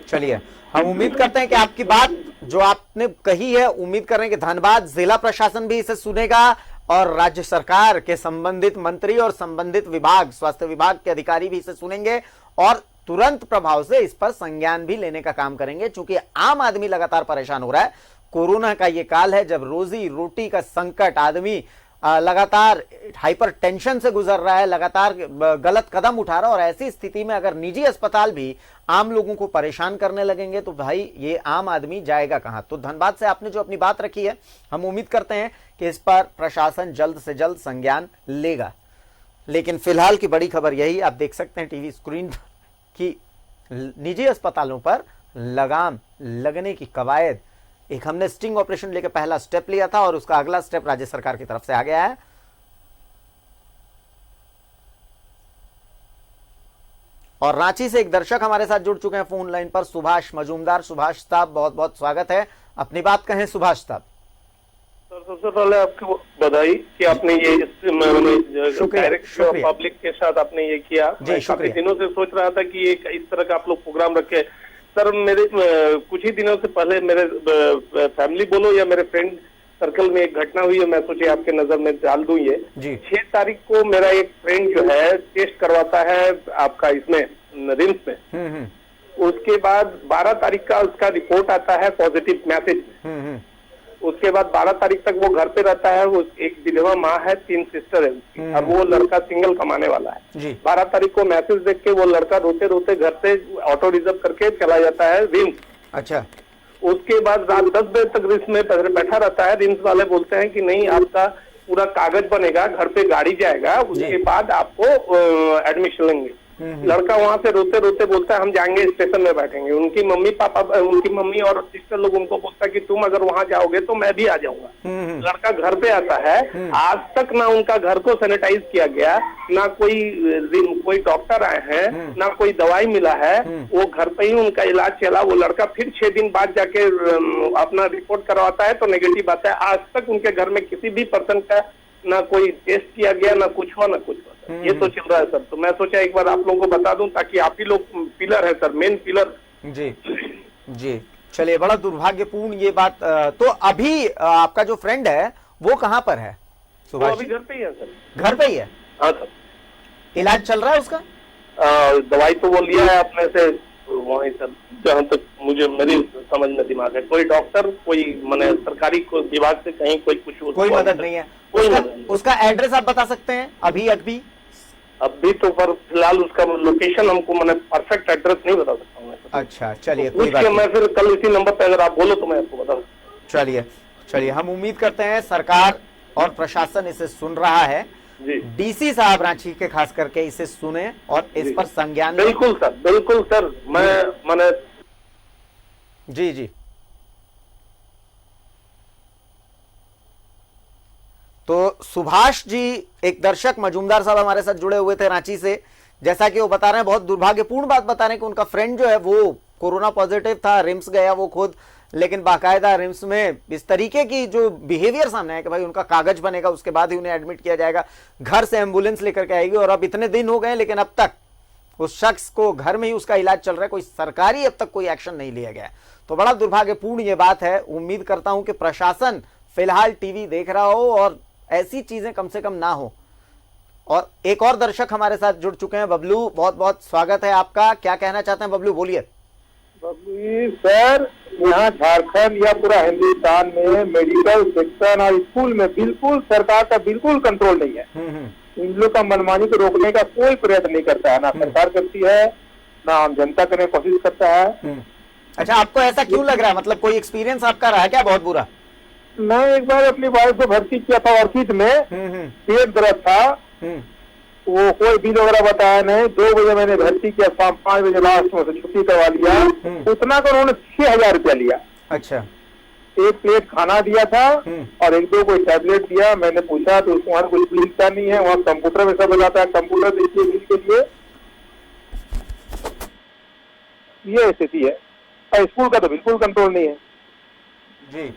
चलिए, हम उम्मीद करते हैं कि आपकी बात जो आपने कही है, उम्मीद कर रहे हैं कि धनबाद जिला प्रशासन भी इसे सुनेगा और राज्य सरकार के संबंधित मंत्री और संबंधित विभाग, स्वास्थ्य विभाग के अधिकारी भी इसे सुनेंगे और तुरंत प्रभाव से इस पर संज्ञान भी लेने का काम करेंगे। चूंकि आम आदमी लगातार परेशान हो रहा है। कोरोना का ये काल है जब रोजी रोटी का संकट आदमी लगातार हाइपर टेंशन से गुजर रहा है, लगातार गलत कदम उठा रहा है, और ऐसी स्थिति में अगर निजी अस्पताल भी आम लोगों को परेशान करने लगेंगे तो भाई ये आम आदमी जाएगा कहां। तो धनबाद से आपने जो अपनी बात रखी है, हम उम्मीद करते हैं कि इस पर प्रशासन जल्द से जल्द संज्ञान लेगा। लेकिन फिलहाल की बड़ी खबर यही, आप देख सकते हैं टीवी स्क्रीन की निजी अस्पतालों पर लगाम लगने की कवायद। एक हमने स्टिंग ऑपरेशन लेकर पहला स्टेप लिया था और उसका अगला स्टेप राज्य सरकार की तरफ से आ गया है। और रांची से एक दर्शक हमारे साथ जुड़ चुके हैं फोन लाइन पर, सुभाष मजूमदार। सुभाष साहब बहुत बहुत स्वागत है, अपनी बात कहें सुभाष साहब। सर सबसे पहले आपको बधाई कि आपने ये डायरेक्ट पब्लिक के साथ आपने ये किया। मैं काफी दिनों से सोच रहा था कि ये इस तरह का आप लोग प्रोग्राम रखे। सर मेरे कुछ ही दिनों से पहले मेरे फैमिली बोलो या मेरे फ्रेंड सर्कल में एक घटना हुई है, मैं सोचे आपके नजर में डाल दूं ये। 6 तारीख को मेरा एक फ्रेंड जो है टेस्ट करवाता है आपका इसमें रिम्स में। उसके बाद 12 तारीख का उसका रिपोर्ट आता है पॉजिटिव मैसेज में। उसके बाद 12 तारीख तक वो घर पे रहता है। वो एक विधवा माँ है, 3 सिस्टर है उसकी, और वो लड़का सिंगल कमाने वाला है। 12 तारीख को मैसेज देख के वो लड़का रोते रोते घर से ऑटो रिजर्व करके चला जाता है रिम्स। अच्छा। उसके बाद रात 10 बजे तक रिम्स में बैठा रहता है। रिम्स वाले बोलते हैं कि नहीं, आपका पूरा कागज बनेगा, घर पे गाड़ी जाएगा, उसके बाद आपको एडमिशन लेंगे। लड़का वहां से रोते रोते बोलता है हम जाएंगे, स्टेशन में बैठेंगे। उनकी मम्मी और सिस्टर लोग उनको बोलता है कि तुम अगर वहां जाओगे तो मैं भी आ जाऊंगा। लड़का घर पे आता है। आज तक ना उनका घर को सैनिटाइज किया गया, ना कोई डॉक्टर आए हैं, ना कोई दवाई मिला है। वो घर पे ही उनका इलाज चला। वो लड़का फिर 6 दिन बाद जाके अपना रिपोर्ट करवाता है तो नेगेटिव आता है। आज तक उनके घर में किसी भी पर्सन का ना कोई टेस्ट किया गया, ना कुछ हुआ, ना कुछ हुआ। ये तो चल रहा है सर। तो मैं सोचा एक बार आप लोगों को बता दूं ताकि आप ही लोग पिलर है सर, मेन पिलर। जी चलिए, बड़ा दुर्भाग्यपूर्ण ये बात। तो अभी आपका जो फ्रेंड है वो कहाँ पर है सुभाष? अभी घर पे ही है सर। घर पे ही है? हाँ सर। इलाज चल रहा है उसका? दवाई तो वो लिया है अपने से वहीं सर, जहाँ तक मुझे मेरी समझ में दिमाग है। कोई डॉक्टर, कोई मैंने सरकारी विभाग से कहीं कोई मदद नहीं है। उसका एड्रेस आप बता सकते हैं अभी तो पर फिलहाल उसका लोकेशन हमको मैंने परफेक्ट एड्रेस नहीं बता सकता हूँ। अच्छा चलिए, कोई बात नहीं। मैं फिर कल इसी नंबर पे अगर आप बोलो तो मैं आपको बता। चलिए हम उम्मीद करते हैं सरकार और प्रशासन इसे सुन रहा है। डीसी साहब रांची के खास करके इसे सुने और इस पर संज्ञान। बिल्कुल सर। मैंने जी तो सुभाष जी, एक दर्शक मजूमदार साहब हमारे साथ जुड़े हुए थे रांची से। जैसा कि वो बता रहे हैं, बहुत दुर्भाग्यपूर्ण बात बता रहे हैं कि उनका फ्रेंड जो है वो कोरोना पॉजिटिव था, रिम्स गया वो खुद, लेकिन बाकायदा रिम्स में इस तरीके की जो बिहेवियर सामने है कि भाई उनका कागज बनेगा, उसके बाद ही उन्हें एडमिट किया जाएगा, घर से एम्बुलेंस लेकर के आएगी। और अब इतने दिन हो गए लेकिन अब तक उस शख्स को घर में ही उसका इलाज चल रहा है, कोई सरकारी अब तक कोई एक्शन नहीं लिया गया। तो बड़ा दुर्भाग्यपूर्ण ये बात है। उम्मीद करता हूं कि प्रशासन फिलहाल टीवी देख रहा हो और ऐसी चीजें कम से कम ना हो। और एक और दर्शक हमारे साथ जुड़ चुके हैं, बबलू, बहुत बहुत स्वागत है आपका। क्या कहना चाहते हैं बबलू, बोलिए। सर, यहाँ झारखंड या पूरा हिंदुस्तान में मेडिकल सेक्शन और स्कूल में बिल्कुल सरकार का बिल्कुल कंट्रोल नहीं है। इन लोग का मनमानी को रोकने का कोई प्रयत्न नहीं करता है, ना सरकार करती है, ना आम जनता करने की कोशिश करता है। अच्छा, आपको ऐसा क्यों लग रहा है? मतलब कोई एक्सपीरियंस आपका रहा है क्या बहुत बुरा? मैं एक बार अपनी वाइफ को भर्ती किया था ऑर्किड में, पेट दर्द था, वो कोई बिल वगैरह बताया नहीं। 2 बजे मैंने भर्ती किया, शाम 5 बजे लास्ट में छुट्टी करवा लिया। उतना कर उन्होंने 6,000 रुपया लिया। अच्छा। एक प्लेट खाना दिया था और 1-2 कोई टैबलेट दिया। मैंने पूछा तो वहाँ कुछ मिलता नहीं है, वहाँ कंप्यूटर में सब हो जाता है, कंप्यूटर देखिए बिल के लिए। ये स्थिति है और स्कूल का तो बिल्कुल कंट्रोल नहीं है जी।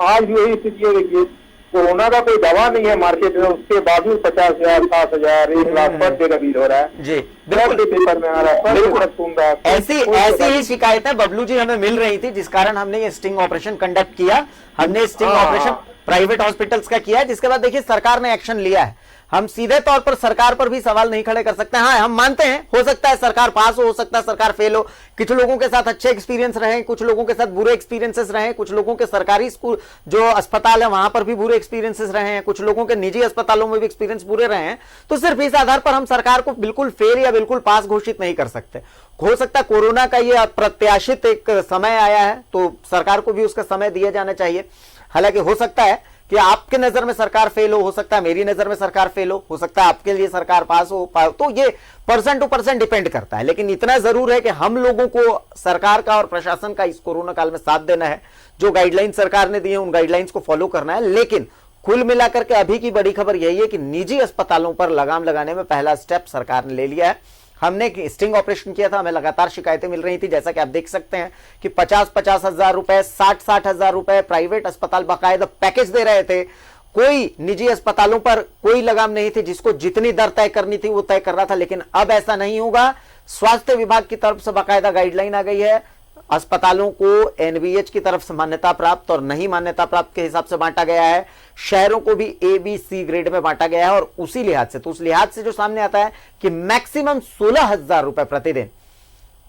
आज भी वही स्थिति है। देखिए, कोरोना का कोई दवा नहीं है मार्केट में, उसके बावजूद 50,000, 7,000, 1 लाख पर डे का बिल हो रहा है जी। बिल्कुल पेपर में आ रहा है, बिल्कुल सुन रहा है। ऐसी ही शिकायतें बबलू जी हमें मिल रही थी, जिस कारण हमने ये स्टिंग ऑपरेशन कंडक्ट किया। हमने स्टिंग ऑपरेशन प्राइवेट हॉस्पिटल्स का किया है, जिसके बाद देखिए सरकार ने एक्शन लिया है। हम सीधे तौर पर सरकार पर भी सवाल नहीं खड़े कर सकते। हाँ, हम मानते हैं हो सकता है सरकार पास हो सकता है सरकार फेल हो, कुछ लोगों के साथ अच्छे एक्सपीरियंस रहे, कुछ लोगों के साथ बुरे एक्सपीरियंसेस रहे, कुछ लोगों के सरकारी स्कूल जो अस्पताल है वहां पर भी बुरे एक्सपीरियंसेस रहे हैं, कुछ लोगों के निजी अस्पतालों में भी एक्सपीरियंस बुरे रहे हैं। तो सिर्फ इस आधार पर हम सरकार को बिल्कुल फेल या बिल्कुल पास घोषित नहीं कर सकते। हो सकता है कोरोना का ये अप्रत्याशित एक समय आया है तो सरकार को भी उसका समय दिया जाना चाहिए। हालांकि हो सकता है कि आपके नजर में सरकार फेल हो सकता है मेरी नजर में सरकार फेल हो सकता है आपके लिए सरकार पास हो, तो ये पर्सन टू पर्सन डिपेंड करता है। लेकिन इतना जरूर है कि हम लोगों को सरकार का और प्रशासन का इस कोरोना काल में साथ देना है। जो गाइडलाइन सरकार ने दी है उन गाइडलाइंस को फॉलो करना है। लेकिन कुल मिलाकर के अभी की बड़ी खबर यही है कि निजी अस्पतालों पर लगाम लगाने में पहला स्टेप सरकार ने ले लिया है। हमने स्टिंग ऑपरेशन किया था, हमें लगातार शिकायतें मिल रही थी, जैसा कि आप देख सकते हैं कि 50-50 हजार रुपए, 60-60 हजार रुपए प्राइवेट अस्पताल बाकायदा पैकेज दे रहे थे। कोई निजी अस्पतालों पर कोई लगाम नहीं थी, जिसको जितनी दर तय करनी थी वो तय कर रहा था। लेकिन अब ऐसा नहीं होगा। स्वास्थ्य विभाग की तरफ से बाकायदा गाइडलाइन आ गई है। अस्पतालों को एनबीएच की तरफ से मान्यता प्राप्त और नहीं मान्यता प्राप्त के हिसाब से बांटा गया है। शहरों को भी ABC ग्रेड में बांटा गया है और उसी लिहाज से उस लिहाज से जो सामने आता है कि मैक्सिमम 16,000 रुपए प्रतिदिन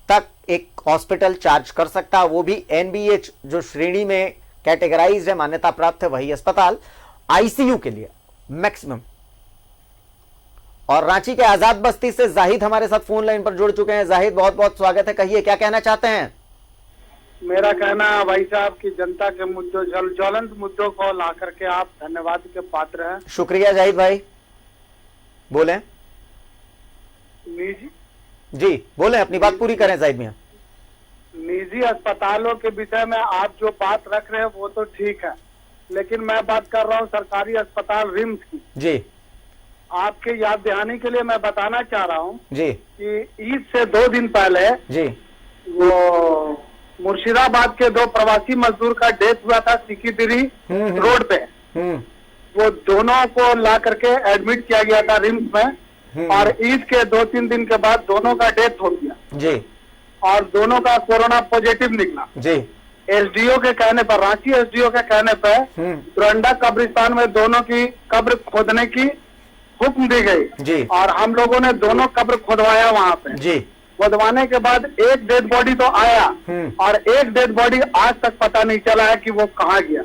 तक एक हॉस्पिटल चार्ज कर सकता है, वो भी एनबीएच जो श्रेणी में कैटेगराइज है, मान्यता प्राप्त है, वही अस्पताल आईसीयू के लिए मैक्सिमम। और रांची के आजाद बस्ती से जाहिद हमारे साथ फोन लाइन पर जुड़ चुके हैं। जाहिद, बहुत बहुत स्वागत है, कहिए क्या कहना चाहते हैं। मेरा कहना है भाई साहब की जनता के मुद्दों, ज्वलंत मुद्दों को ला करके आप धन्यवाद के पात्र हैं। शुक्रिया जाहिद भाई, बोले निजी जी, बोले अपनी बात पूरी करें जाहिद मियां। निजी अस्पतालों के विषय में आप जो बात रख रहे हैं वो तो ठीक है, लेकिन मैं बात कर रहा हूँ सरकारी अस्पताल रिम्स की। जी, आपके याद दहानी के लिए मैं बताना चाह रहा हूँ जी कि ईद से 2 दिन पहले जी वो मुर्शिदाबाद के 2 प्रवासी मजदूर का डेथ हुआ था सिकीदिरी रोड पे। वो दोनों को ला करके एडमिट किया गया था रिम्स में और ईद के 2-3 दिन के बाद दोनों का डेथ हो गया जी, और दोनों का कोरोना पॉजिटिव निकला जी। एसडीओ के कहने पर, रांची एसडीओ के कहने पर डोरंडा कब्रिस्तान में दोनों की कब्र खोदने की हुक्म दी गई जी, और हम लोगों ने दोनों कब्र खोदवाया वहाँ पे जी। खोदवाने के बाद एक डेड बॉडी तो आया और एक डेड बॉडी आज तक पता नहीं चला है कि वो कहाँ गया।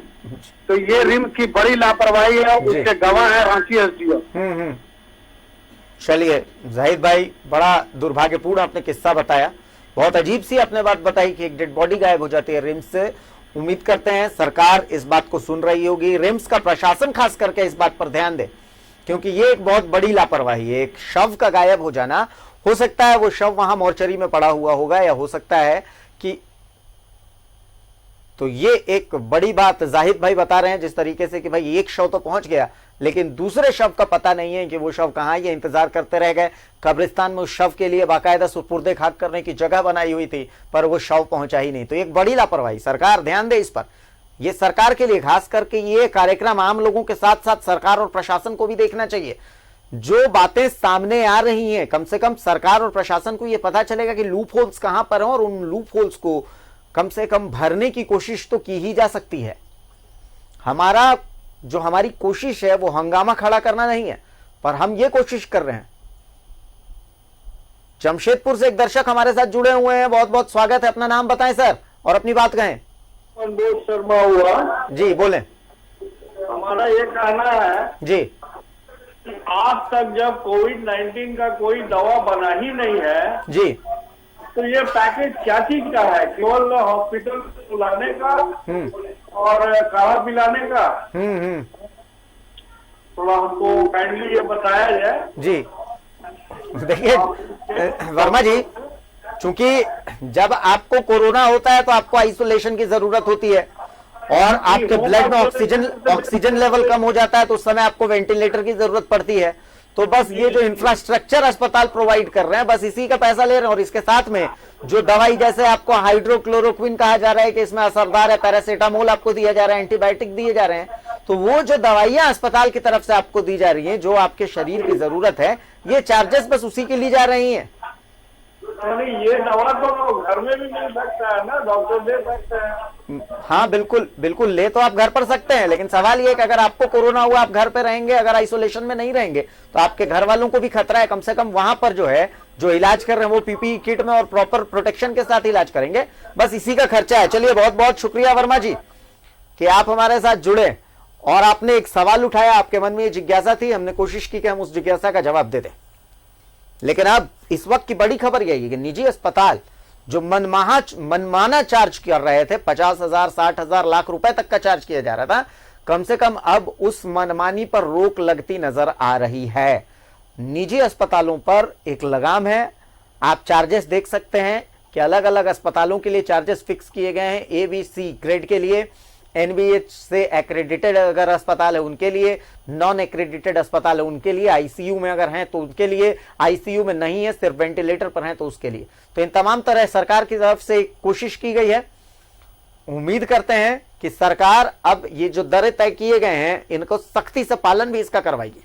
तो ये रिम्स की बड़ी लापरवाही है, उसके गवाह है रांची एसडीओ। चलिए जाहिद भाई, बड़ा दुर्भाग्यपूर्ण आपने किस्सा बताया, बहुत अजीब सी आपने बात बताई कि एक डेड बॉडी गायब हो जाती है रिम्स से। उम्मीद करते हैं सरकार इस बात को सुन रही होगी, रिम्स का प्रशासन खास करके इस बात पर ध्यान दे, क्योंकि ये एक बहुत बड़ी लापरवाही है। एक शव का गायब हो जाना, हो सकता है वो शव वहां मोर्चरी में पड़ा हुआ होगा, या हो सकता है कि, तो ये एक बड़ी बात जाहिद भाई बता रहे हैं जिस तरीके से कि भाई एक शव तो पहुंच गया लेकिन दूसरे शव का पता नहीं है कि वो शव कहां है। ये इंतजार करते रह गए। कब्रिस्तान में उस शव के लिए बाकायदा सुपुर्दे खाक करने की जगह बनाई हुई थी पर वो शव पहुंचा ही नहीं। तो एक बड़ी लापरवाही, सरकार ध्यान दे इस पर। ये सरकार के लिए खास करके ये कार्यक्रम आम लोगों के साथ साथ सरकार और प्रशासन को भी देखना चाहिए। जो बातें सामने आ रही हैं, कम से कम सरकार और प्रशासन को ये पता चलेगा कि लूप होल्स कहां पर हैं और उन लूप होल्स को कम से कम भरने की कोशिश तो की ही जा सकती है। हमारी कोशिश है वो हंगामा खड़ा करना नहीं है, पर हम ये कोशिश कर रहे हैं। जमशेदपुर से एक दर्शक हमारे साथ जुड़े हुए हैं, बहुत बहुत स्वागत है। अपना नाम बताएं सर और अपनी बात कहें। मनोज शर्मा हुआ जी, बोले। हमारा ये कहना है जी, आज तक जब कोविड-19 का कोई दवा बना ही नहीं है जी, तो ये पैकेज क्या चीज का है? केवल हॉस्पिटल बुलाने का और काढ़ा पिलाने का? थोड़ा हमको काइंडली ये बताया जाए। जी देखिए वर्मा जी, चूंकि जब आपको कोरोना होता है तो आपको आइसोलेशन की जरूरत होती है और आपके ब्लड में ऑक्सीजन लेवल कम हो जाता है तो उस समय आपको वेंटिलेटर की जरूरत पड़ती है। तो बस ये जो इंफ्रास्ट्रक्चर अस्पताल प्रोवाइड कर रहे हैं बस इसी का पैसा ले रहे हैं। और इसके साथ में जो दवाई, जैसे आपको हाइड्रोक्लोरोक्विन कहा जा रहा है कि इसमें असरदार है, पैरासीटामोल आपको दिया जा रहा है, एंटीबायोटिक दिए जा रहे हैं, तो वो जो दवाइयां अस्पताल की तरफ से आपको दी जा रही हैं जो आपके शरीर की जरूरत है, ये चार्जेस बस उसी के लिए जा रही हैं। ये दवा तो घर में भी मिल सकता है ना, डॉक्टर दे सकते हैं। हाँ बिल्कुल बिल्कुल, ले तो आप घर पर सकते हैं, लेकिन सवाल ये है कि अगर आपको कोरोना हुआ, आप घर पे रहेंगे, अगर आइसोलेशन में नहीं रहेंगे तो आपके घर वालों को भी खतरा है। कम से कम वहां पर जो है, जो इलाज कर रहे हैं वो पीपीई किट में और प्रॉपर प्रोटेक्शन के साथ इलाज करेंगे, बस इसी का खर्चा है। चलिए, बहुत बहुत शुक्रिया वर्मा जी कि आप हमारे साथ जुड़े और आपने एक सवाल उठाया, आपके मन में ये जिज्ञासा थी, हमने कोशिश की कि हम उस जिज्ञासा का जवाब दे दें। लेकिन अब इस वक्त की बड़ी खबर यही है कि निजी अस्पताल जो मनमाना चार्ज कर रहे थे, 50,000, 60,000, लाख रुपए तक का चार्ज किया जा रहा था, कम से कम अब उस मनमानी पर रोक लगती नजर आ रही है। निजी अस्पतालों पर एक लगाम है। आप चार्जेस देख सकते हैं कि अलग अलग अस्पतालों के लिए चार्जेस फिक्स किए गए हैं। ABC ग्रेड के लिए, NBH से एक्रेडिटेड अगर अस्पताल है उनके लिए, नॉन एक्रेडिटेड अस्पताल है उनके लिए, ICU में अगर हैं तो उनके लिए, ICU में नहीं है सिर्फ वेंटिलेटर पर हैं तो उसके लिए। तो इन तमाम तरह सरकार की तरफ से कोशिश की गई है। उम्मीद करते हैं कि सरकार अब ये जो दरें तय किए गए हैं इनको सख्ती से पालन भी इसका करवाएगी।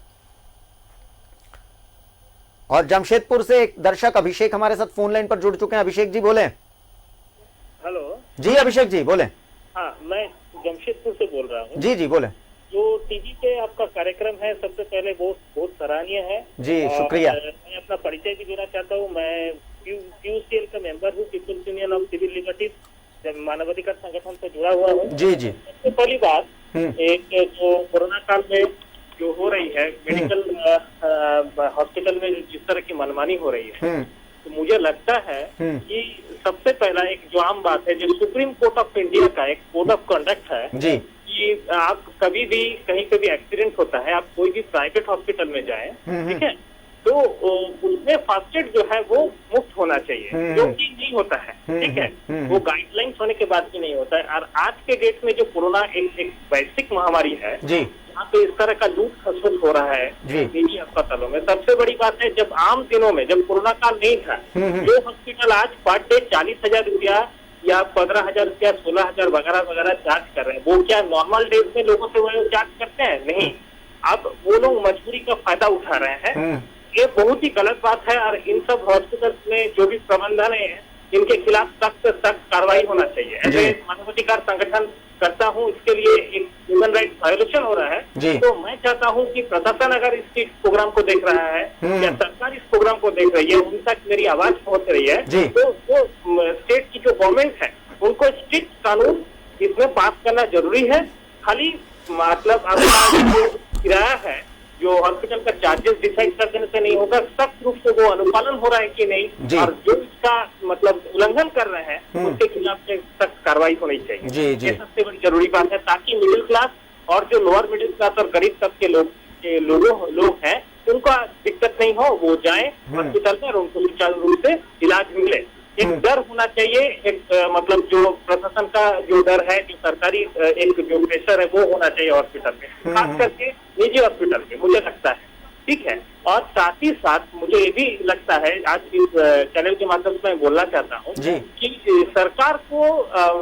और जमशेदपुर से एक दर्शक अभिषेक हमारे साथ फोन लाइन पर जुड़ चुके हैं। अभिषेक जी बोले। हेलो जी अभिषेक जी बोले। हाँ, मैं जमशेदपुर से बोल रहा हूँ। जी जी बोले। जो टीवी पे आपका कार्यक्रम है, सबसे पहले बहुत सराहनीय है जी, शुक्रिया। मैं अपना परिचय भी देना चाहता हूँ। मैं PUCL का मेंबर हूँ, People's Union of Civil Liberties, मानवाधिकार संगठन से जुड़ा हुआ हूँ। जी जी। सबसे पहली बात, एक जो कोरोना काल में जो हो रही है मेडिकल हॉस्पिटल में जिस तरह की मनमानी हो रही है, तो मुझे लगता है कि सबसे पहला एक जो आम बात है, जो सुप्रीम कोर्ट ऑफ इंडिया का एक कोड ऑफ कंडक्ट है जी, कि आप कभी भी कहीं पे एक्सीडेंट होता है, आप कोई भी प्राइवेट हॉस्पिटल में जाएं, ठीक है, तो उसमें फर्स्ट एड जो है वो मुफ्त होना चाहिए, जो कि नहीं होता है, ठीक है, वो गाइडलाइंस होने के बाद भी नहीं होता है। और आज के डेट में जो कोरोना एक वैश्विक महामारी है जी, यहाँ पे इस तरह का लूट खसोट हो रहा है निजी अस्पतालों में। सबसे बड़ी बात है, जब आम दिनों में, जब कोरोना काल नहीं था, जो हॉस्पिटल आज पर डे 40,000 रुपया या 15,000 रुपया, 16,000 वगैरह वगैरह चार्ज कर रहे हैं, वो क्या नॉर्मल डेज में लोगों से वो चार्ज करते हैं? नहीं। अब वो लोग मजबूरी का फायदा उठा रहे हैं। ये बहुत ही गलत बात है। और इन सब हॉस्पिटल्स में जो भी प्रबंधन है, इनके खिलाफ सख्त से सख्त कार्रवाई होना चाहिए। ऐसे मानवाधिकार संगठन करता हूँ, इसके लिए एक ह्यूमन राइट वायोलेशन हो रहा है, तो मैं चाहता हूँ कि प्रशासन अगर इस प्रोग्राम को देख रहा है या सरकार इस प्रोग्राम को देख रही है, उन तक मेरी आवाज पहुंच रही है, तो वो स्टेट की जो गवर्नमेंट है उनको स्ट्रिक्ट कानून इसमें पास करना जरूरी है। खाली मतलब आपका जो किराया है, जो हॉस्पिटल का चार्जेस डिसाइड कर देने से नहीं होगा, सख्त रूप से वो अनुपालन हो रहा है कि नहीं, और जो इसका मतलब उल्लंघन कर रहे हैं उसके खिलाफ सख्त कार्रवाई होनी चाहिए। जी जी, ये सबसे बड़ी जरूरी बात है, ताकि मिडिल क्लास और जो लोअर मिडिल क्लास और गरीब तबके लोग हैं, उनका दिक्कत नहीं हो, वो जाए हॉस्पिटल में और उनको सुचारू रूप से इलाज मिले। एक डर होना चाहिए, एक मतलब जो प्रशासन का जो डर है, जो सरकारी एक जो प्रेशर है, वो होना चाहिए हॉस्पिटल में, खास करके निजी हॉस्पिटल में, मुझे लगता है, ठीक है। और साथ ही साथ मुझे ये भी लगता है, आज इस चैनल के माध्यम से मैं बोलना चाहता हूँ कि सरकार को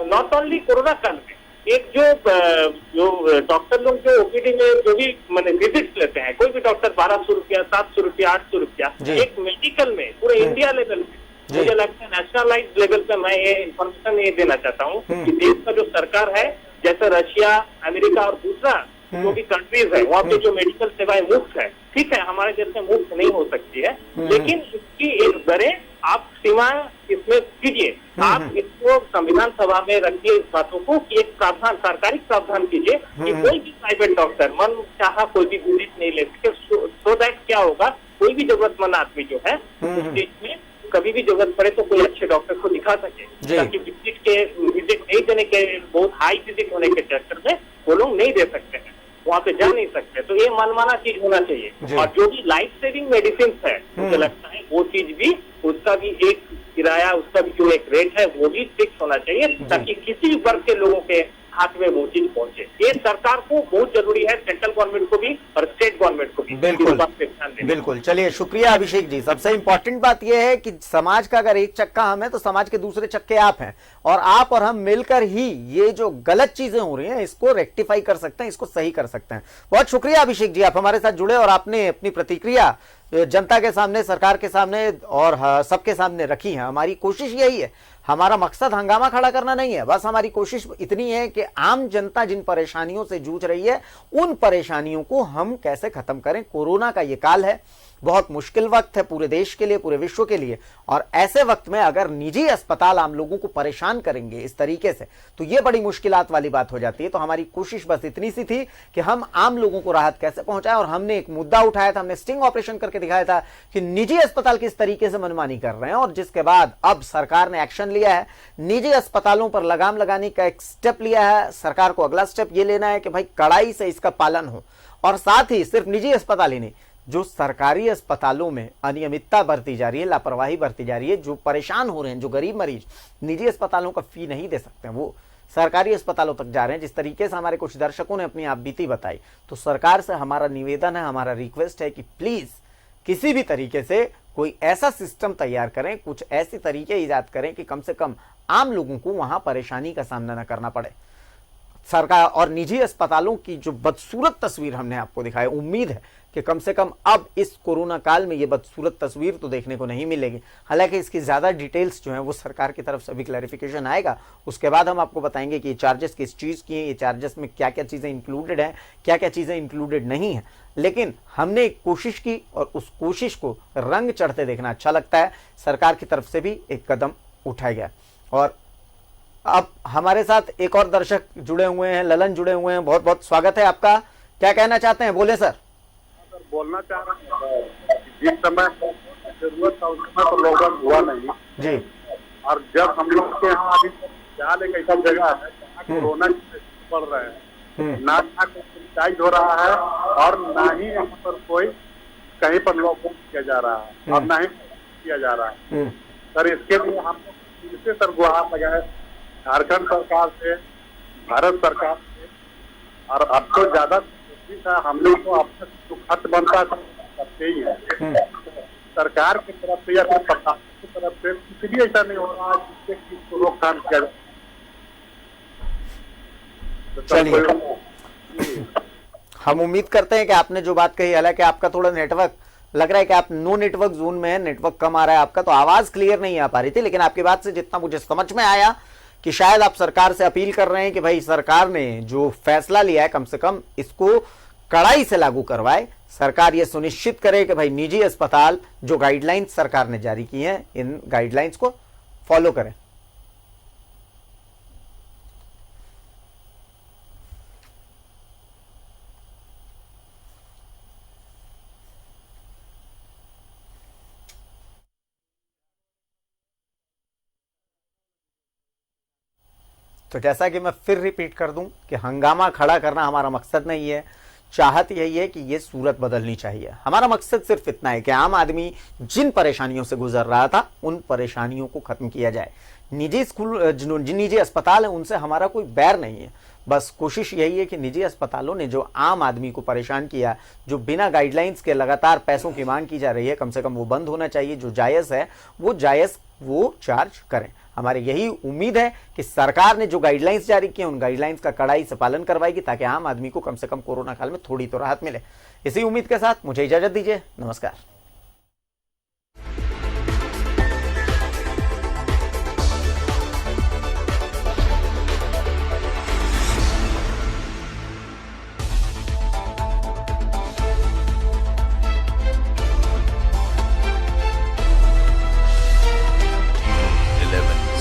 नॉट ओनली कोरोना काल में, एक जो डॉक्टर लोग जो OPD में जो भी मैंने विजिट लेते हैं, कोई भी डॉक्टर 1200 रुपया, 700 रुपया, 800 रुपया, एक मेडिकल में पूरे इंडिया लेवल में, मुझे लगता है नेशनलाइज लेवल पे मैं ये इन्फॉर्मेशन ये देना चाहता हूँ कि देश का जो सरकार है, जैसे रशिया, अमेरिका और दूसरा जो भी कंट्रीज है, वहाँ पे जो मेडिकल सेवाएं मुफ्त है, ठीक है, हमारे देश में मुफ्त नहीं हो सकती है, लेकिन इसकी एक दरें आप सीमा इसमें कीजिए, आप इसको संविधान सभा में रखिए, इस बातों को कि एक प्रावधान, सरकारी प्रावधान कीजिए कि कोई भी प्राइवेट डॉक्टर मन चाहा कोई भी विजिट नहीं ले सके, सो दैट क्या होगा, कोई भी जरूरतमंद आदमी जो है उस देश में कभी भी जरूरत पड़े तो कोई अच्छे डॉक्टर को दिखा सके, ताकि विजिट नहीं देने के, बहुत हाई विजिट होने के चक्कर में वो लोग नहीं दे सकते हैं, वहाँ पे जा नहीं सकते। तो ये मनमाना चीज होना चाहिए। और जो भी लाइफ सेविंग मेडिसिन है, मुझे लगता है वो चीज भी, उसका भी एक किराया, उसका भी जो एक रेट है वो भी फिक्स होना चाहिए, ताकि किसी भी वर्ग के लोगों के हाथ में वो चीज पहुंचे। ये सरकार को बहुत जरूरी है, सेंट्रल गवर्नमेंट को भी और स्टेट गवर्नमेंट को भी। बिल्कुल। चलिए, शुक्रिया अभिषेक जी। सबसे इंपॉर्टेंट बात यह है कि समाज का अगर एक चक्का हम है तो समाज के दूसरे चक्के आप हैं, और आप और हम मिलकर ही ये जो गलत चीजें हो रही हैं इसको रेक्टिफाई कर सकते हैं, इसको सही कर सकते हैं। बहुत शुक्रिया अभिषेक जी, आप हमारे साथ जुड़े और आपने अपनी प्रतिक्रिया जनता के सामने, सरकार के सामने और सबके सामने रखी हैं। हमारी कोशिश यही है, हमारा मकसद हंगामा खड़ा करना नहीं है, बस हमारी कोशिश इतनी है कि आम जनता जिन परेशानियों से जूझ रही है उन परेशानियों को हम कैसे खत्म करें। कोरोना का ये काल है, बहुत मुश्किल वक्त है पूरे देश के लिए, पूरे विश्व के लिए, और ऐसे वक्त में अगर निजी अस्पताल आम लोगों को परेशान करेंगे इस तरीके से तो ये बड़ी मुश्किलात वाली बात हो जाती है। तो हमारी कोशिश बस इतनी सी थी कि हम आम लोगों को राहत कैसे पहुंचाएं, और हमने एक मुद्दा उठाया था, हमने स्टिंग ऑपरेशन करके दिखाया था कि निजी अस्पताल किस तरीके से मनमानी कर रहे हैं, और जिसके बाद अब सरकार ने एक्शन लिया है, निजी अस्पतालों पर लगाम लगाने का एक स्टेप लिया है। सरकार को अगला स्टेप ये लेना है कि भाई कड़ाई से इसका पालन हो, और साथ ही सिर्फ निजी अस्पताल ही नहीं, जो सरकारी अस्पतालों में अनियमितता बरती जा रही है, लापरवाही बरती जा रही है, जो परेशान हो रहे हैं, जो गरीब मरीज निजी अस्पतालों का फी नहीं दे सकते हैं, वो सरकारी अस्पतालों तक जा रहे हैं। जिस तरीके से हमारे कुछ दर्शकों ने अपनी आप बीती बताई, तो सरकार से हमारा निवेदन है, हमारा रिक्वेस्ट है कि प्लीज किसी भी तरीके से कोई ऐसा सिस्टम तैयार करें, कुछ ऐसे तरीके ईजाद करें कि कम से कम आम लोगों को वहां परेशानी का सामना न करना पड़े। सरकार और निजी अस्पतालों की जो बदसूरत तस्वीर हमने आपको दिखाई, उम्मीद है कि कम से कम अब इस कोरोना काल में ये बदसूरत तस्वीर तो देखने को नहीं मिलेगी। हालांकि इसकी ज़्यादा डिटेल्स जो हैं वो सरकार की तरफ से अभी क्लैरिफिकेशन आएगा, उसके बाद हम आपको बताएंगे कि ये चार्जेस किस चीज़ की हैं, ये चार्जेस में क्या क्या चीज़ें इंक्लूडेड हैं, क्या क्या चीज़ें इंक्लूडेड नहीं हैं। लेकिन हमने एक कोशिश की और उस कोशिश को रंग चढ़ते देखना अच्छा लगता है। सरकार की तरफ से भी एक कदम उठाया गया। और अब हमारे साथ एक और दर्शक जुड़े हुए हैं, ललन जुड़े हुए हैं, बहुत बहुत स्वागत है आपका। क्या कहना चाहते हैं, बोले सर। बोलना चाह रहा हूँ, जिस समय जरूरत था उस समय तो लॉकडाउन हुआ नहीं जी, और जब हम लोग के यहाँ अभी फिलहाल एक ऐसा जगह है जहाँ कोरोना बढ़ रहे हैं, ना सैनिटाइज हो रहा है और ना ही यहाँ पर कोई कहीं पर लॉकडाउन किया जा रहा है और ना ही किया जा रहा है। सर इसके लिए हम लोग फिर से सर गुहार लगाए झारखंड सरकार से, भारत सरकार से, और अब तो ज्यादा हम लोग को अपना जो खर्च बनता है करते ही है। सरकार की तरफ से या फिर प्रशासन की तरफ से कुछ भी ऐसा नहीं हो रहा है जिससे कि इसको रोकथाम किया जाए। चलिए, हम उम्मीद करते हैं कि आपने जो बात कही, हालांकि आपका थोड़ा नेटवर्क लग रहा है कि आप नो नेटवर्क जोन में है, नेटवर्क कम आ रहा है आपका, तो आवाज क्लियर नहीं आ पा रही थी। लेकिन आपकी बात से जितना मुझे समझ में आया कि शायद आप सरकार से अपील कर रहे हैं कि भाई सरकार ने जो फैसला लिया है कम से कम इसको कड़ाई से लागू करवाए। सरकार ये सुनिश्चित करे कि भाई निजी अस्पताल जो गाइडलाइंस सरकार ने जारी की हैं, इन गाइडलाइंस को फॉलो करें। तो जैसा कि मैं फिर रिपीट कर दूं कि हंगामा खड़ा करना हमारा मकसद नहीं है, चाहत यही है कि ये सूरत बदलनी चाहिए। हमारा मकसद सिर्फ इतना है कि आम आदमी जिन परेशानियों से गुजर रहा था उन परेशानियों को खत्म किया जाए। निजी स्कूल, जिन निजी अस्पताल हैं उनसे हमारा कोई बैर नहीं है, बस कोशिश यही है कि निजी अस्पतालों ने जो आम आदमी को परेशान किया, जो बिना गाइडलाइंस के लगातार पैसों की मांग की जा रही है, कम से कम वो बंद होना चाहिए। जो जायज़ है वो चार्ज करें। हमारी यही उम्मीद है कि सरकार ने जो गाइडलाइंस जारी की हैं उन गाइडलाइंस का कड़ाई से पालन करवाएगी, ताकि आम आदमी को कम से कम कोरोना काल में थोड़ी तो राहत मिले। इसी उम्मीद के साथ मुझे इजाजत दीजिए, नमस्कार।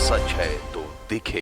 सच है तो दिखे।